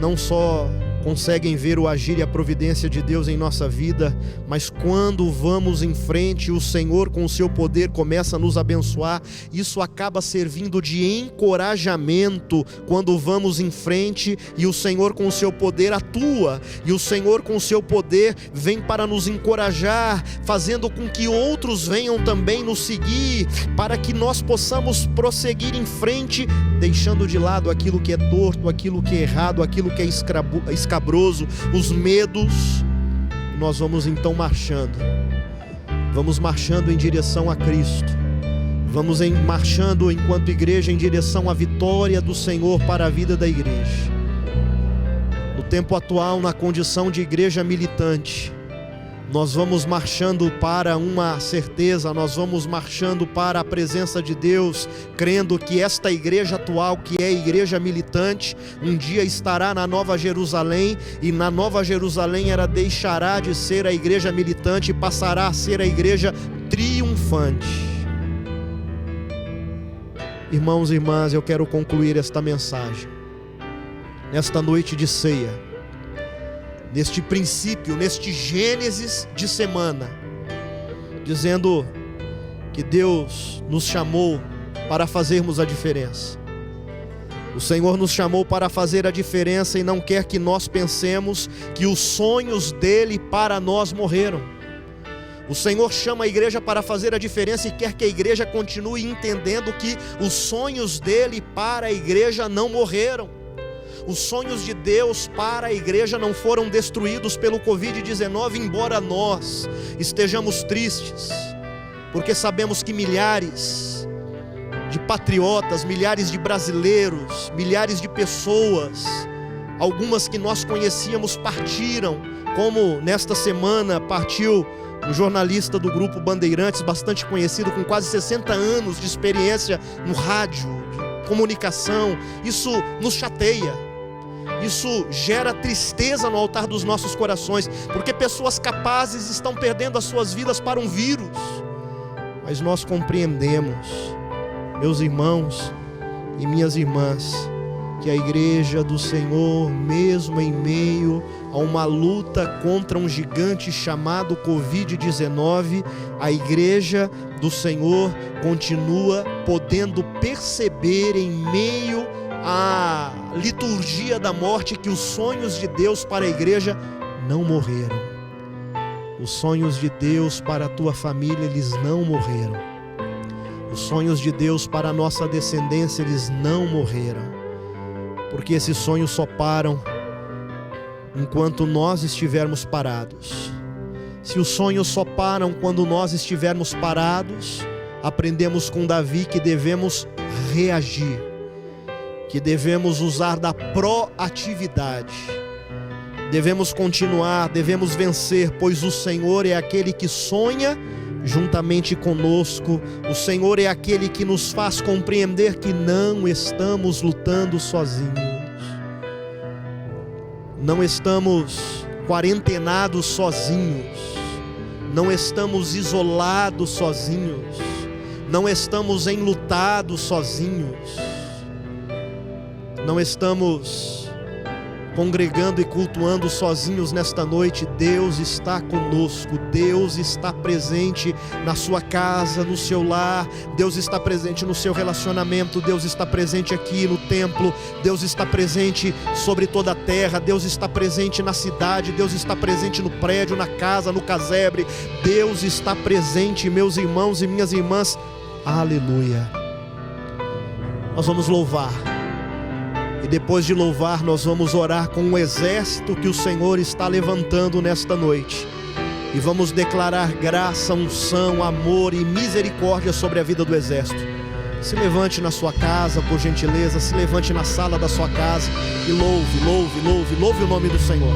não só conseguem ver o agir e a providência de Deus em nossa vida, mas quando vamos em frente, o Senhor com o seu poder começa a nos abençoar. Isso acaba servindo de encorajamento quando vamos em frente e o Senhor com o seu poder atua, e o Senhor com o seu poder vem para nos encorajar, fazendo com que outros venham também nos seguir, para que nós possamos prosseguir em frente, deixando de lado aquilo que é torto, aquilo que é errado, aquilo que é escabroso, os medos. Nós vamos então marchando em direção a Cristo, marchando enquanto igreja em direção à vitória do Senhor para a vida da igreja. No tempo atual, na condição de igreja militante, nós vamos marchando para uma certeza, nós vamos marchando para a presença de Deus, crendo que esta igreja atual, que é a igreja militante, um dia estará na Nova Jerusalém, e na Nova Jerusalém ela deixará de ser a igreja militante e passará a ser a igreja triunfante. Irmãos e irmãs, eu quero concluir esta mensagem nesta noite de ceia, neste princípio, neste Gênesis de semana, dizendo que Deus nos chamou para fazermos a diferença. O Senhor nos chamou para fazer a diferença e não quer que nós pensemos que os sonhos dele para nós morreram. O Senhor chama a igreja para fazer a diferença e quer que a igreja continue entendendo que os sonhos dele para a igreja não morreram. Os sonhos de Deus para a igreja não foram destruídos pelo Covid-19, embora nós estejamos tristes, porque sabemos que milhares de patriotas, milhares de brasileiros, milhares de pessoas, algumas que nós conhecíamos, partiram, como nesta semana partiu um jornalista do Grupo Bandeirantes, bastante conhecido, com quase 60 anos de experiência no rádio, de comunicação. Isso nos chateia. Isso gera tristeza no altar dos nossos corações, porque pessoas capazes estão perdendo as suas vidas para um vírus. Mas nós compreendemos, meus irmãos e minhas irmãs, que a igreja do Senhor, mesmo em meio a uma luta contra um gigante chamado Covid-19, a igreja do Senhor continua podendo perceber em meio a liturgia da morte que os sonhos de Deus para a igreja não morreram. Os sonhos de Deus para a tua família, eles não morreram. Os sonhos de Deus para a nossa descendência, eles não morreram. Porque esses sonhos só param enquanto nós estivermos parados. Se os sonhos só param quando nós estivermos parados, aprendemos com Davi que devemos reagir, que devemos usar da proatividade, devemos continuar, devemos vencer, pois o Senhor é aquele que sonha juntamente conosco. O Senhor é aquele que nos faz compreender que não estamos lutando sozinhos, não estamos quarentenados sozinhos, não estamos isolados sozinhos, não estamos enlutados sozinhos, não estamos congregando e cultuando sozinhos nesta noite. Deus está conosco, Deus está presente na sua casa, no seu lar, Deus está presente no seu relacionamento, Deus está presente aqui no templo, Deus está presente sobre toda a terra, Deus está presente na cidade, Deus está presente no prédio, na casa, no casebre, Deus está presente, meus irmãos e minhas irmãs. Aleluia. Nós vamos louvar. E depois de louvar, nós vamos orar com o exército que o Senhor está levantando nesta noite. E vamos declarar graça, unção, amor e misericórdia sobre a vida do exército. Se levante na sua casa, por gentileza, se levante na sala da sua casa e louve o nome do Senhor.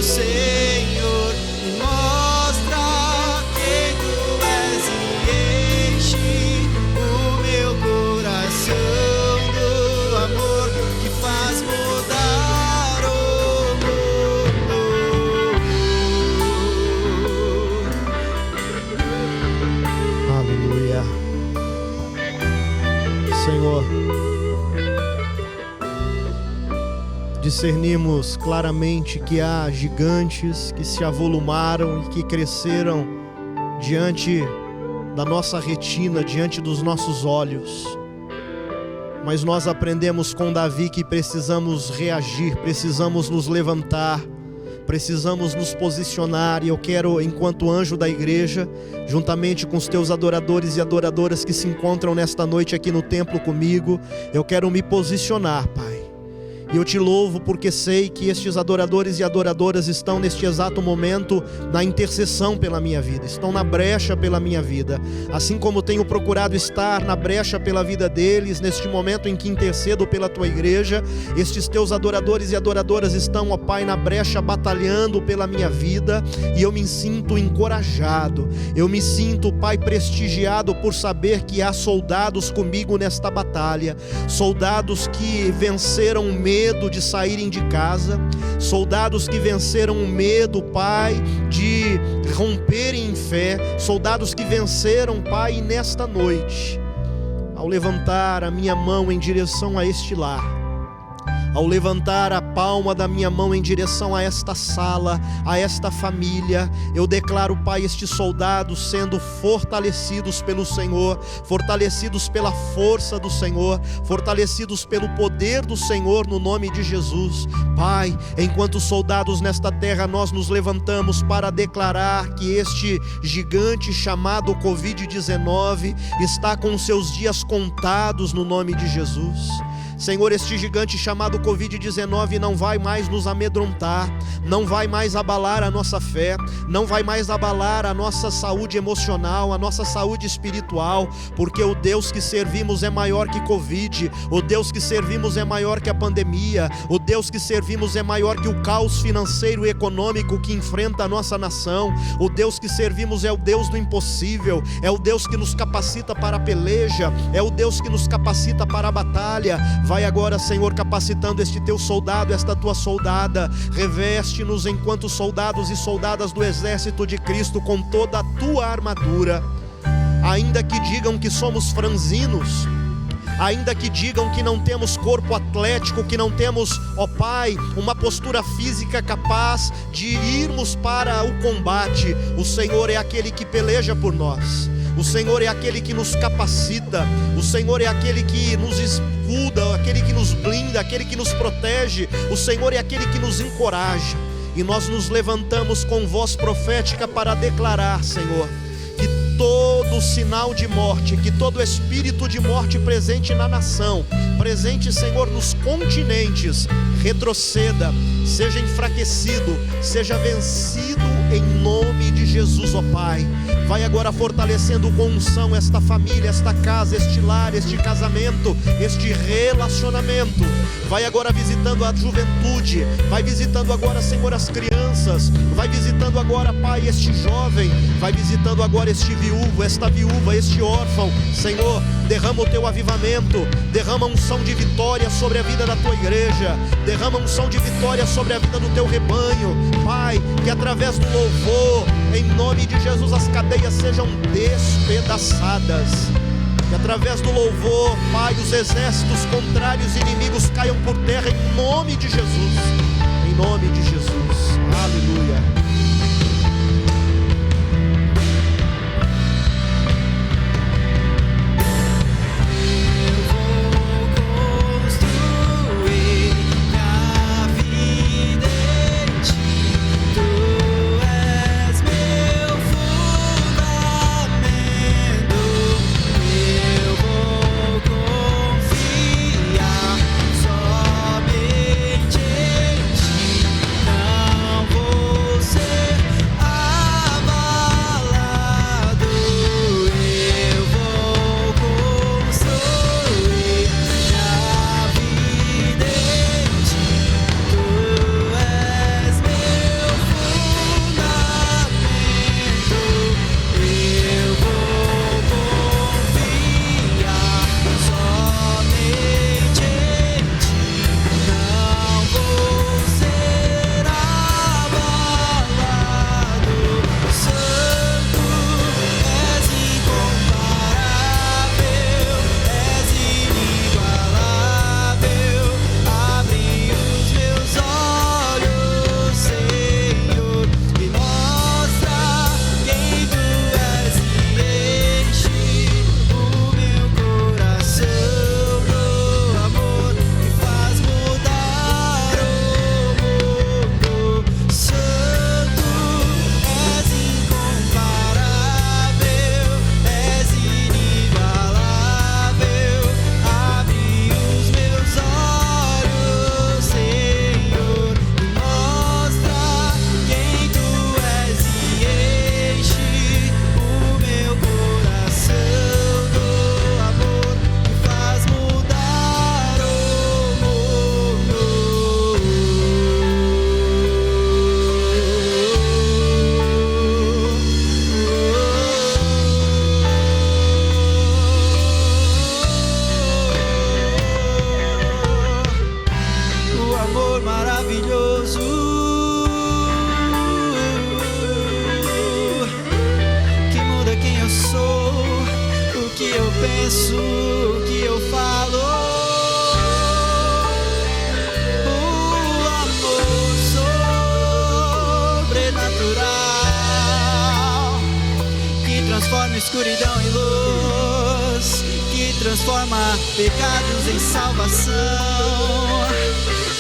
Senhor, mostra quem Tu és e enche o meu coração do amor que faz mudar o mundo. Aleluia. Senhor, discernimos claramente que há gigantes que se avolumaram e que cresceram diante da nossa retina, diante dos nossos olhos. Mas nós aprendemos com Davi que precisamos reagir, precisamos nos levantar, precisamos nos posicionar. E eu quero, enquanto anjo da igreja, juntamente com os teus adoradores e adoradoras que se encontram nesta noite aqui no templo comigo, eu quero me posicionar, Pai. E eu te louvo porque sei que estes adoradores e adoradoras estão neste exato momento na intercessão pela minha vida, estão na brecha pela minha vida, assim como tenho procurado estar na brecha pela vida deles, neste momento em que intercedo pela tua igreja. Estes teus adoradores e adoradoras estão, ó Pai, na brecha batalhando pela minha vida, e eu me sinto encorajado, eu me sinto, Pai, prestigiado por saber que há soldados comigo nesta batalha, soldados que venceram o medo de saírem de casa, soldados que venceram o medo, Pai, de romperem em fé, soldados que venceram, Pai, nesta noite, ao levantar a minha mão em direção a este lar, ao levantar a palma da minha mão em direção a esta sala, a esta família, eu declaro, Pai, estes soldados sendo fortalecidos pelo Senhor, fortalecidos pela força do Senhor, fortalecidos pelo poder do Senhor, no nome de Jesus. Pai, enquanto soldados nesta terra, nós nos levantamos para declarar que este gigante chamado Covid-19 está com seus dias contados, no nome de Jesus. Senhor, este gigante chamado Covid-19 não vai mais nos amedrontar, não vai mais abalar a nossa fé, não vai mais abalar a nossa saúde emocional, a nossa saúde espiritual, porque o Deus que servimos é maior que Covid, o Deus que servimos é maior que a pandemia, o Deus que servimos é maior que o caos financeiro e econômico que enfrenta a nossa nação, o Deus que servimos é o Deus do impossível, é o Deus que nos capacita para a peleja, é o Deus que nos capacita para a batalha. Vai agora, Senhor, capacitando este teu soldado, esta tua soldada. Reveste-nos enquanto soldados e soldadas do exército de Cristo com toda a tua armadura. Ainda que digam que somos franzinos, ainda que digam que não temos corpo atlético, que não temos, ó Pai, uma postura física capaz de irmos para o combate, o Senhor é aquele que peleja por nós. O Senhor é aquele que nos capacita, o Senhor é aquele que nos escuda, aquele que nos blinda, aquele que nos protege, o Senhor é aquele que nos encoraja. E nós nos levantamos com voz profética para declarar, Senhor, que todo sinal de morte, que todo espírito de morte presente na nação, presente, Senhor, nos continentes, retroceda, seja enfraquecido, seja vencido em nome de Jesus, ó Pai. Vai agora fortalecendo com unção esta família, esta casa, este lar, este casamento, este relacionamento. Vai agora visitando a juventude, vai visitando agora, Senhor, as crianças, vai visitando agora, Pai, este jovem, vai visitando agora este viúvo, esta viúva, este órfão. Senhor, derrama o teu avivamento, derrama unção de vitória sobre a vida da tua igreja, derrama unção de vitória sobre a vida do teu rebanho. Pai, que através do louvor, em nome de Jesus, as cadeias sejam despedaçadas, que através do louvor, Pai, os exércitos contrários e inimigos caiam por terra em nome de Jesus, em nome de Jesus. Aleluia. Somente em ti, não vou conheço o que eu falo. O amor sobrenatural que transforma escuridão em luz, que transforma pecados em salvação,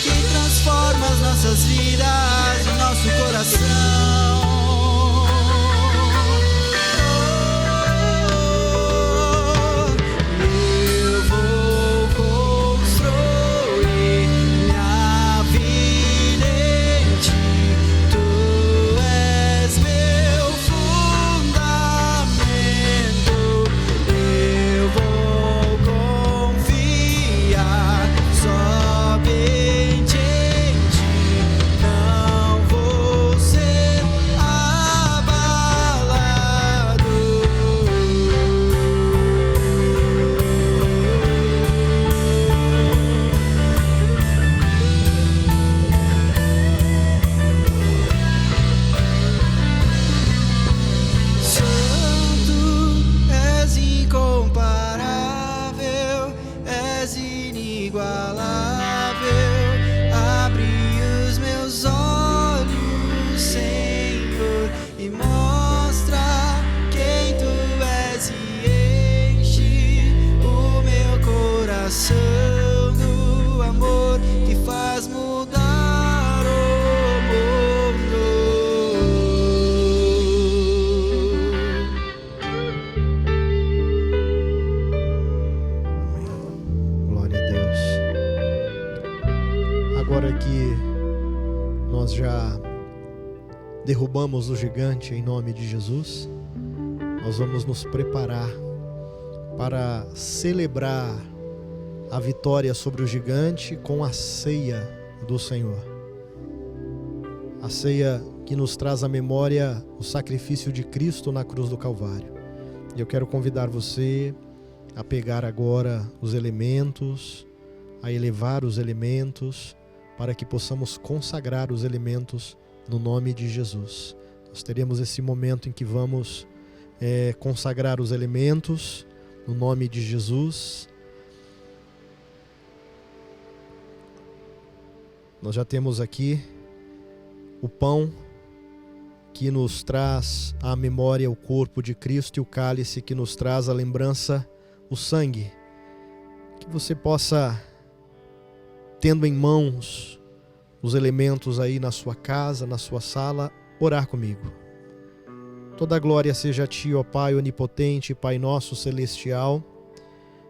que transforma as nossas vidas, o nosso coração. Eu vou construir minha vida em ti. Tu és meu fundamento. Eu vou confiar somente em ti. Não vou ser abalado. Santo, és incomparável, és inigualável. Abre os meus olhos, Senhor, e mostra quem tu és e enche o meu coração do amor que faz mudar o mundo. Glória a Deus. Agora que nós já derrubamos o gigante em nome de Jesus, nós vamos nos preparar para celebrar a vitória sobre o gigante com a ceia do Senhor. A ceia que nos traz à memória o sacrifício de Cristo na cruz do Calvário. E eu quero convidar você a pegar agora os elementos, a elevar os elementos, para que possamos consagrar os elementos no nome de Jesus. Nós teremos esse momento em que vamos consagrar os elementos no nome de Jesus. Nós já temos aqui o pão que nos traz à memória o corpo de Cristo e o cálice que nos traz a lembrança o sangue. Que você possa, tendo em mãos os elementos aí na sua casa, na sua sala, orar comigo. Toda glória seja a Ti, ó Pai onipotente, Pai nosso celestial,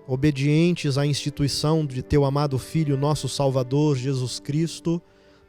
obedientes à instituição de Teu amado Filho, nosso Salvador, Jesus Cristo,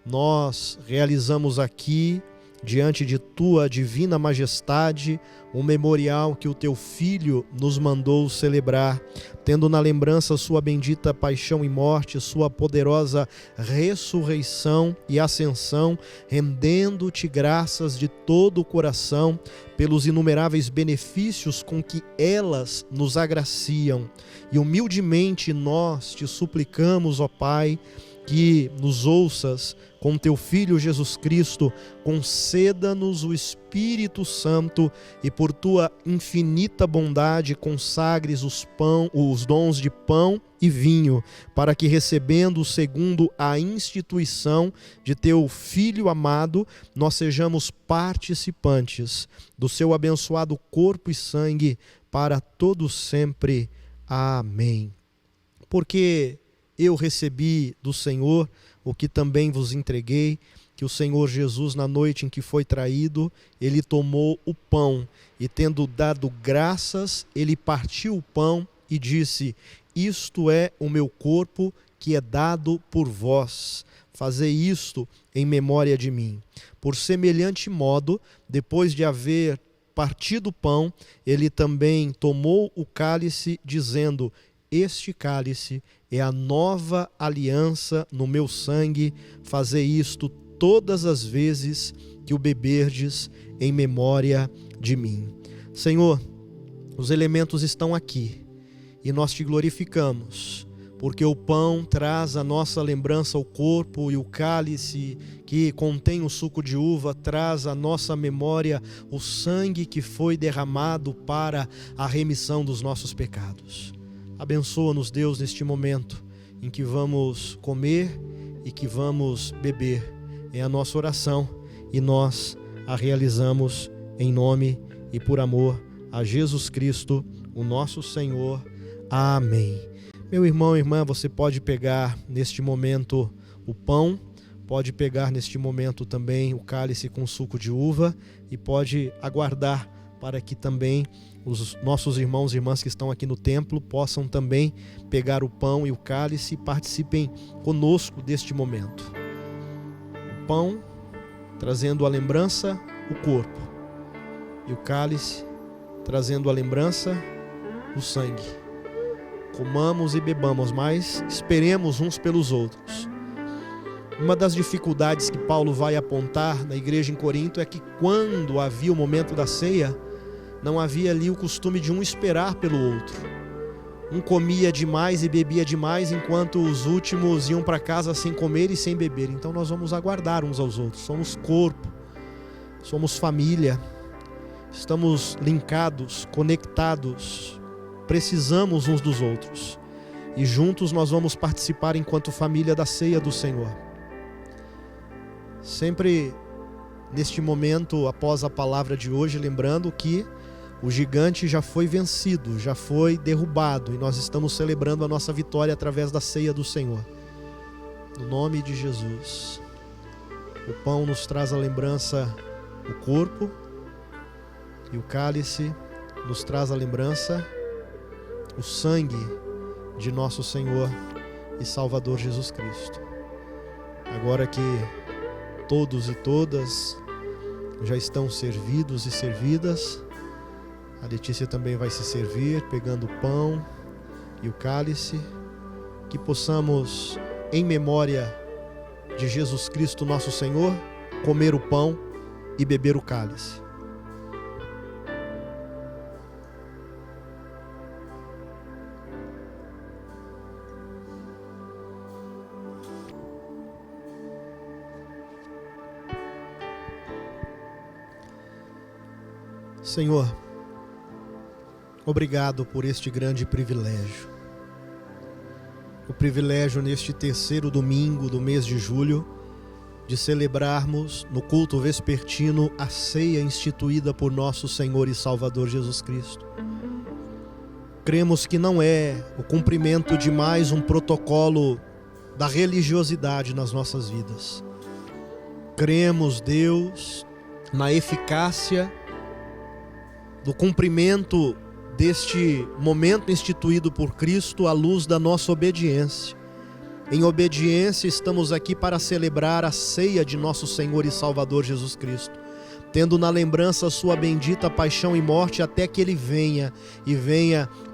nós realizamos aqui, diante de Tua divina majestade, um memorial que o Teu Filho nos mandou celebrar, tendo na lembrança Sua bendita paixão e morte, Sua poderosa ressurreição e ascensão, rendendo-Te graças de todo o coração pelos inumeráveis benefícios com que elas nos agraciam. E humildemente nós Te suplicamos, ó Pai, que nos ouças com Teu Filho Jesus Cristo, conceda-nos o Espírito Santo e por Tua infinita bondade consagres os dons de pão e vinho, para que recebendo segundo a instituição de Teu Filho amado, nós sejamos participantes do Seu abençoado corpo e sangue para todos sempre. Amém. Porque eu recebi do Senhor o que também vos entreguei, que o Senhor Jesus, na noite em que foi traído, ele tomou o pão e, tendo dado graças, ele partiu o pão e disse: isto é o meu corpo que é dado por vós. Fazei isto em memória de mim. Por semelhante modo, depois de haver partido o pão, ele também tomou o cálice, dizendo: este cálice é a nova aliança no meu sangue. Fazei isto todas as vezes que o beberdes em memória de mim. Senhor, os elementos estão aqui e nós Te glorificamos, porque o pão traz a nossa lembrança o corpo e o cálice que contém o suco de uva traz à nossa memória o sangue que foi derramado para a remissão dos nossos pecados. Abençoa-nos, Deus, neste momento em que vamos comer e que vamos beber. É a nossa oração e nós a realizamos em nome e por amor a Jesus Cristo, o nosso Senhor. Amém. Meu irmão e irmã, você pode pegar neste momento o pão, pode pegar neste momento também o cálice com suco de uva e pode aguardar para que também os nossos irmãos e irmãs que estão aqui no templo possam também pegar o pão e o cálice e participem conosco deste momento. O pão trazendo a lembrança, o corpo, e o cálice trazendo a lembrança, o sangue. Comamos e bebamos, mas esperemos uns pelos outros. Uma das dificuldades que Paulo vai apontar na igreja em Corinto é que quando havia o momento da ceia, não havia ali o costume de um esperar pelo outro. Um comia demais e bebia demais, enquanto os últimos iam para casa sem comer e sem beber. Então nós vamos aguardar uns aos outros. Somos corpo, somos família, estamos linkados, conectados, precisamos uns dos outros. E juntos nós vamos participar enquanto família da ceia do Senhor. Sempre neste momento, após a palavra de hoje, lembrando que o gigante já foi vencido, já foi derrubado, e nós estamos celebrando a nossa vitória através da ceia do Senhor. No nome de Jesus. O pão nos traz a lembrança, o corpo, e o cálice nos traz a lembrança, o sangue de nosso Senhor e Salvador Jesus Cristo. Agora que todos e todas já estão servidos e servidas, a Letícia também vai se servir, pegando o pão e o cálice, que possamos, em memória de Jesus Cristo nosso Senhor, comer o pão e beber o cálice. Senhor, obrigado por este grande privilégio. O privilégio neste terceiro domingo do mês de julho de celebrarmos no culto vespertino a ceia instituída por nosso Senhor e Salvador Jesus Cristo. Cremos que não é o cumprimento de mais um protocolo da religiosidade nas nossas vidas. Cremos, Deus, na eficácia do cumprimento deste momento instituído por Cristo à luz da nossa obediência. Em obediência estamos aqui para celebrar a ceia de nosso Senhor e Salvador Jesus Cristo, tendo na lembrança a sua bendita paixão e morte até que Ele venha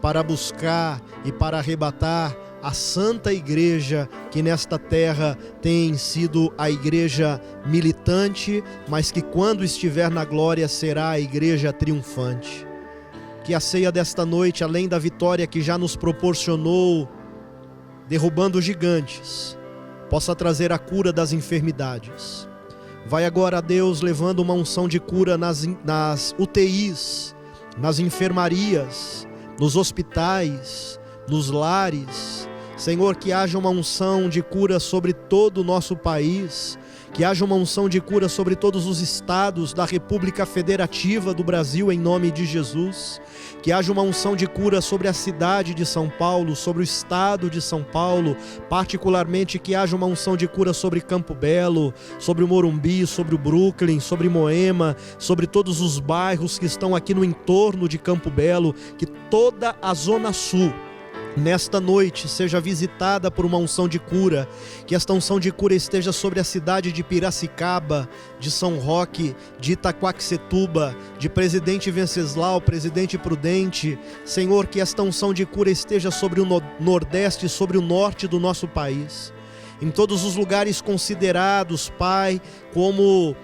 para buscar e para arrebatar a santa igreja que nesta terra tem sido a igreja militante, mas que quando estiver na glória será a igreja triunfante. Que a ceia desta noite, além da vitória que já nos proporcionou, derrubando gigantes, possa trazer a cura das enfermidades. Vai agora, Deus, levando uma unção de cura nas UTIs, nas enfermarias, nos hospitais, nos lares. Senhor, que haja uma unção de cura sobre todo o nosso país, que haja uma unção de cura sobre todos os estados da República Federativa do Brasil, em nome de Jesus. Que haja uma unção de cura sobre a cidade de São Paulo, sobre o estado de São Paulo, particularmente que haja uma unção de cura sobre Campo Belo, sobre o Morumbi, sobre o Brooklyn, sobre Moema, sobre todos os bairros que estão aqui no entorno de Campo Belo, que toda a Zona Sul nesta noite seja visitada por uma unção de cura, que esta unção de cura esteja sobre a cidade de Piracicaba, de São Roque, de Itaquaquecetuba, de Presidente Venceslau, Presidente Prudente. Senhor, que esta unção de cura esteja sobre o Nordeste, sobre o Norte do nosso país, em todos os lugares considerados, Pai, como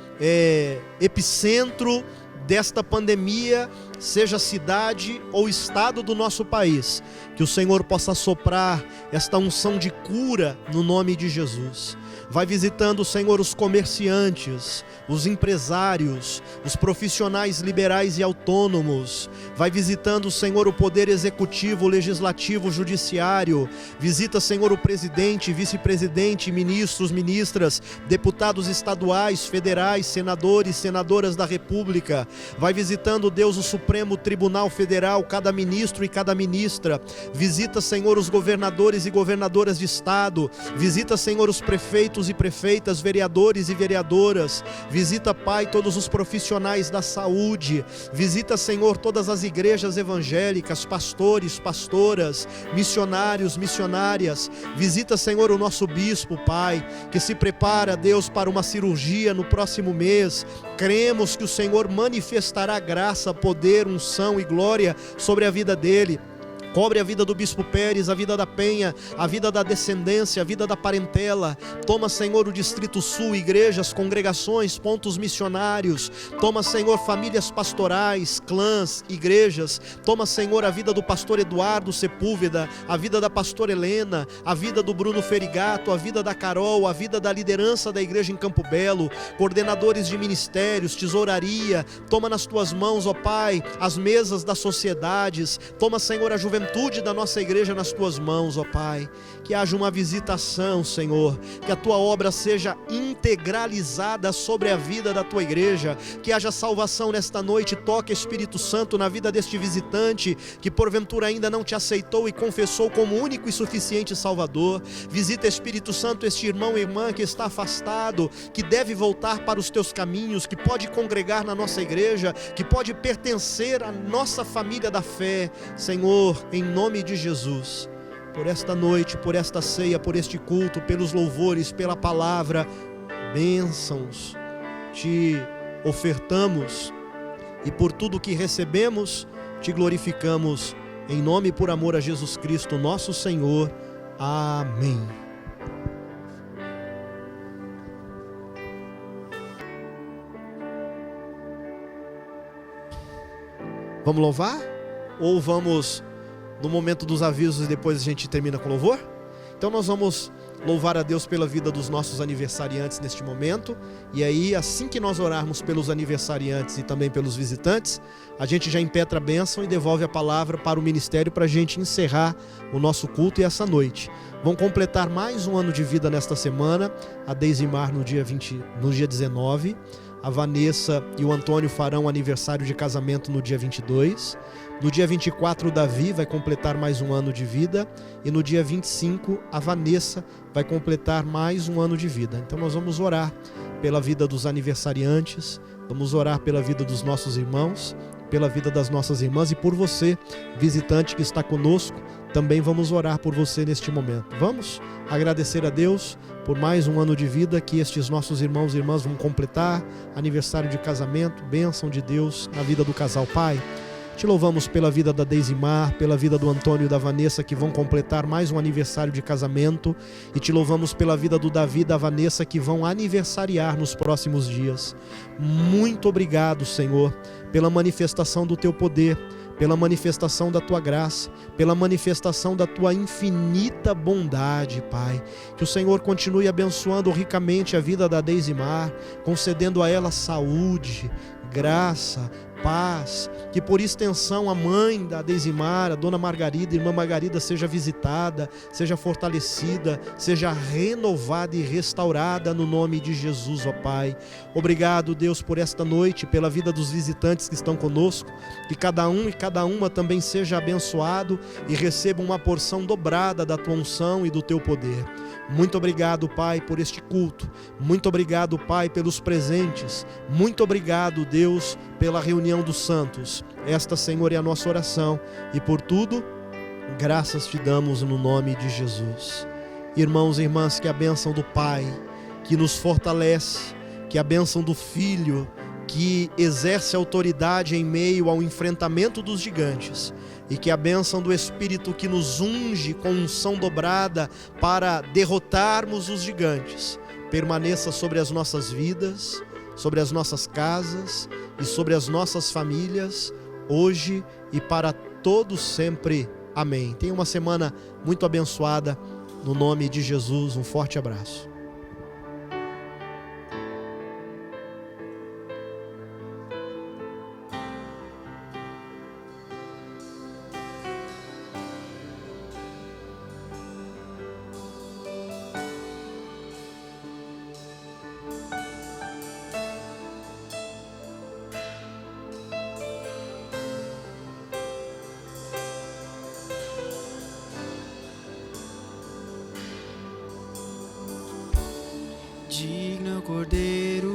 epicentro desta pandemia, seja cidade ou estado do nosso país, que o Senhor possa soprar esta unção de cura no nome de Jesus. Vai visitando, Senhor, os comerciantes, os empresários, os profissionais liberais e autônomos. Vai visitando, Senhor, o poder executivo, o legislativo, o judiciário. Visita, Senhor, o presidente, vice-presidente, ministros, ministras, deputados estaduais, federais, senadores, senadoras da República. Vai visitando, Deus, o Supremo Tribunal Federal, cada ministro e cada ministra. Visita, Senhor, os governadores e governadoras de estado. Visita, Senhor, os prefeitos e prefeitas, vereadores e vereadoras. Visita, Pai, todos os profissionais da saúde. Visita, Senhor, todas as igrejas evangélicas, pastores, pastoras, missionários, missionárias. Visita, Senhor, o nosso bispo, Pai, que se prepara, Deus, para uma cirurgia no próximo mês. Cremos que o Senhor manifestará graça, poder, unção e glória sobre a vida dele. Cobre a vida do Bispo Pérez, a vida da Penha, a vida da descendência, a vida da parentela. Toma, Senhor, o Distrito Sul, igrejas, congregações, pontos missionários. Toma, Senhor, famílias pastorais, clãs, igrejas. Toma, Senhor, a vida do pastor Eduardo Sepúlveda, a vida da pastora Helena, a vida do Bruno Ferigato, a vida da Carol, a vida da liderança da igreja em Campo Belo, coordenadores de ministérios, tesouraria. Toma nas tuas mãos, ó Pai, as mesas das sociedades. Toma, Senhor, a juventude da nossa igreja nas tuas mãos, ó Pai. Que haja uma visitação, Senhor, que a tua obra seja integralizada sobre a vida da tua igreja, que haja salvação nesta noite. Toque, Espírito Santo, na vida deste visitante que porventura ainda não te aceitou e confessou como único e suficiente Salvador. Visita, Espírito Santo, este irmão e irmã que está afastado, que deve voltar para os teus caminhos, que pode congregar na nossa igreja, que pode pertencer à nossa família da fé. Senhor, em nome de Jesus, por esta noite, por esta ceia, por este culto, pelos louvores, pela palavra, bênçãos te ofertamos, e por tudo que recebemos te glorificamos, em nome e por amor a Jesus Cristo, nosso Senhor. Amém. Vamos louvar? Ou vamos no momento dos avisos e depois a gente termina com louvor? Então nós vamos louvar a Deus pela vida dos nossos aniversariantes neste momento. E aí, assim que nós orarmos pelos aniversariantes e também pelos visitantes, a gente já impetra a bênção e devolve a palavra para o ministério para a gente encerrar o nosso culto e essa noite. Vão completar mais um ano de vida nesta semana, a Deisimar no dia 19, a Vanessa e o Antônio farão aniversário de casamento no dia 22. No dia 24, o Davi vai completar mais um ano de vida. E no dia 25, a Vanessa vai completar mais um ano de vida. Então nós vamos orar pela vida dos aniversariantes, vamos orar pela vida dos nossos irmãos, pela vida das nossas irmãs, e por você, visitante que está conosco, também vamos orar por você neste momento. Vamos agradecer a Deus por mais um ano de vida que estes nossos irmãos e irmãs vão completar, aniversário de casamento, bênção de Deus na vida do casal. Pai, te louvamos pela vida da Deisimar, pela vida do Antônio e da Vanessa, que vão completar mais um aniversário de casamento, e te louvamos pela vida do Davi e da Vanessa, que vão aniversariar nos próximos dias. Muito obrigado, Senhor, pela manifestação do teu poder, pela manifestação da tua graça, pela manifestação da tua infinita bondade, Pai. Que o Senhor continue abençoando ricamente a vida da Deisimar, concedendo a ela saúde, graça, paz, que por extensão a mãe da Deisimar, a Dona Margarida, a Irmã Margarida, seja visitada, seja fortalecida, seja renovada e restaurada no nome de Jesus, ó Pai. Obrigado, Deus, por esta noite, pela vida dos visitantes que estão conosco, que cada um e cada uma também seja abençoado e receba uma porção dobrada da tua unção e do teu poder. Muito obrigado, Pai, por este culto. Muito obrigado, Pai, pelos presentes. Muito obrigado, Deus, pela reunião dos santos. Esta, Senhor, é a nossa oração. E por tudo, graças te damos no nome de Jesus. Irmãos e irmãs, que a bênção do Pai, que nos fortalece, que a bênção do Filho, que exerce autoridade em meio ao enfrentamento dos gigantes, e que a bênção do Espírito, que nos unge com unção dobrada para derrotarmos os gigantes, permaneça sobre as nossas vidas, sobre as nossas casas e sobre as nossas famílias, hoje e para todos sempre. Amém. Tenha uma semana muito abençoada, no nome de Jesus. Um forte abraço. Digno Cordeiro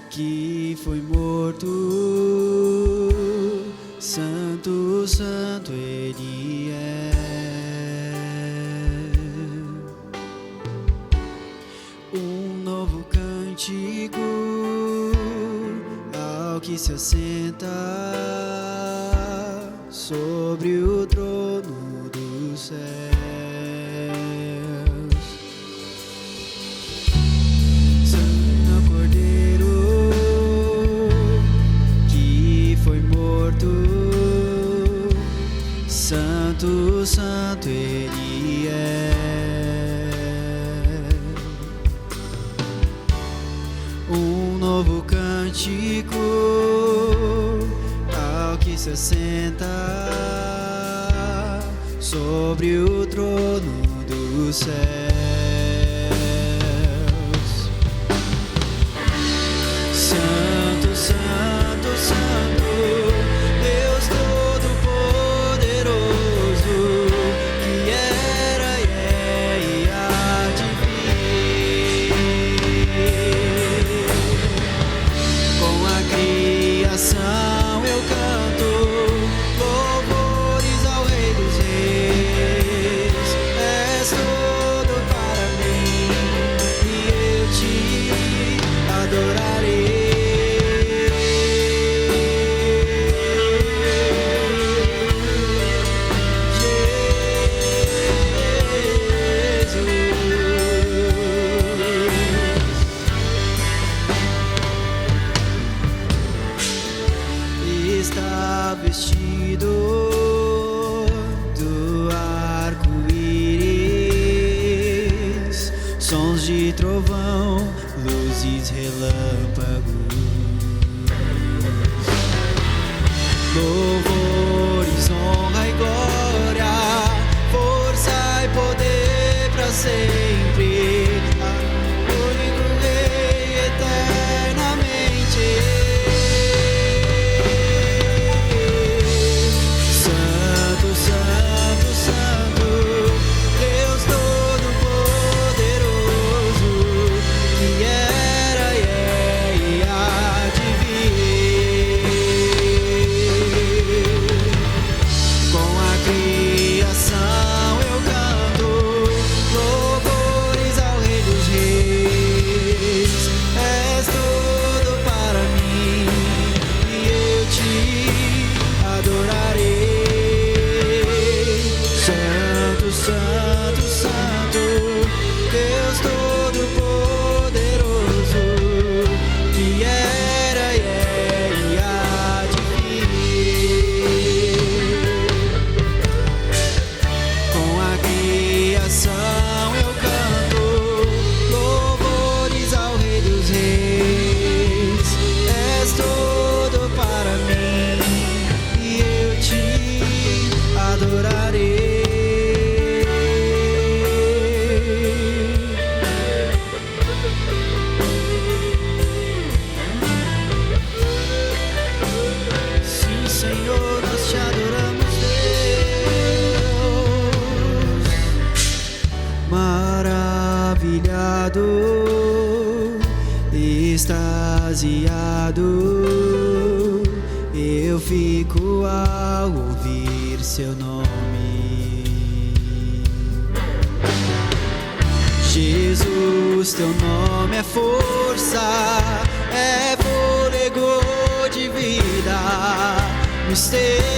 que foi morto, santo, santo Ele é. Um novo cântico ao que se assenta sobre o trono do céu. Santo, santo Ele é. Um novo cântico ao que se assenta sobre o trono dos céus. Santo, santo, santo, Deus Todo-Poderoso, que era e é e há de vir. Com a criação eu canto louvores ao Rei dos Reis. És todo para mim e eu te adorarei. Está vestido do arco-íris, sons de trovão, luzes, relâmpagos, louvores, honra e glória, força e poder para sempre, ao único Rei eternamente. Santo, santo, santo, Deus Todo-Poderoso, que era e é e há de vir. Com a criação eu canto louvores ao Rei dos Reis. És tudo para mim e eu te adorarei. Santo, santo, santo, Deus Todo-Poderoso, que era e é e há de vir. Com a criação eu canto louvores ao Rei dos Reis. És tudo para mim e eu te adorarei. Sim, Senhor, nós te adoramos, Deus. Maravilhado, extasiado, eu fico ao ouvir seu nome. Jesus, teu nome é força, é fôlego de vida, mistério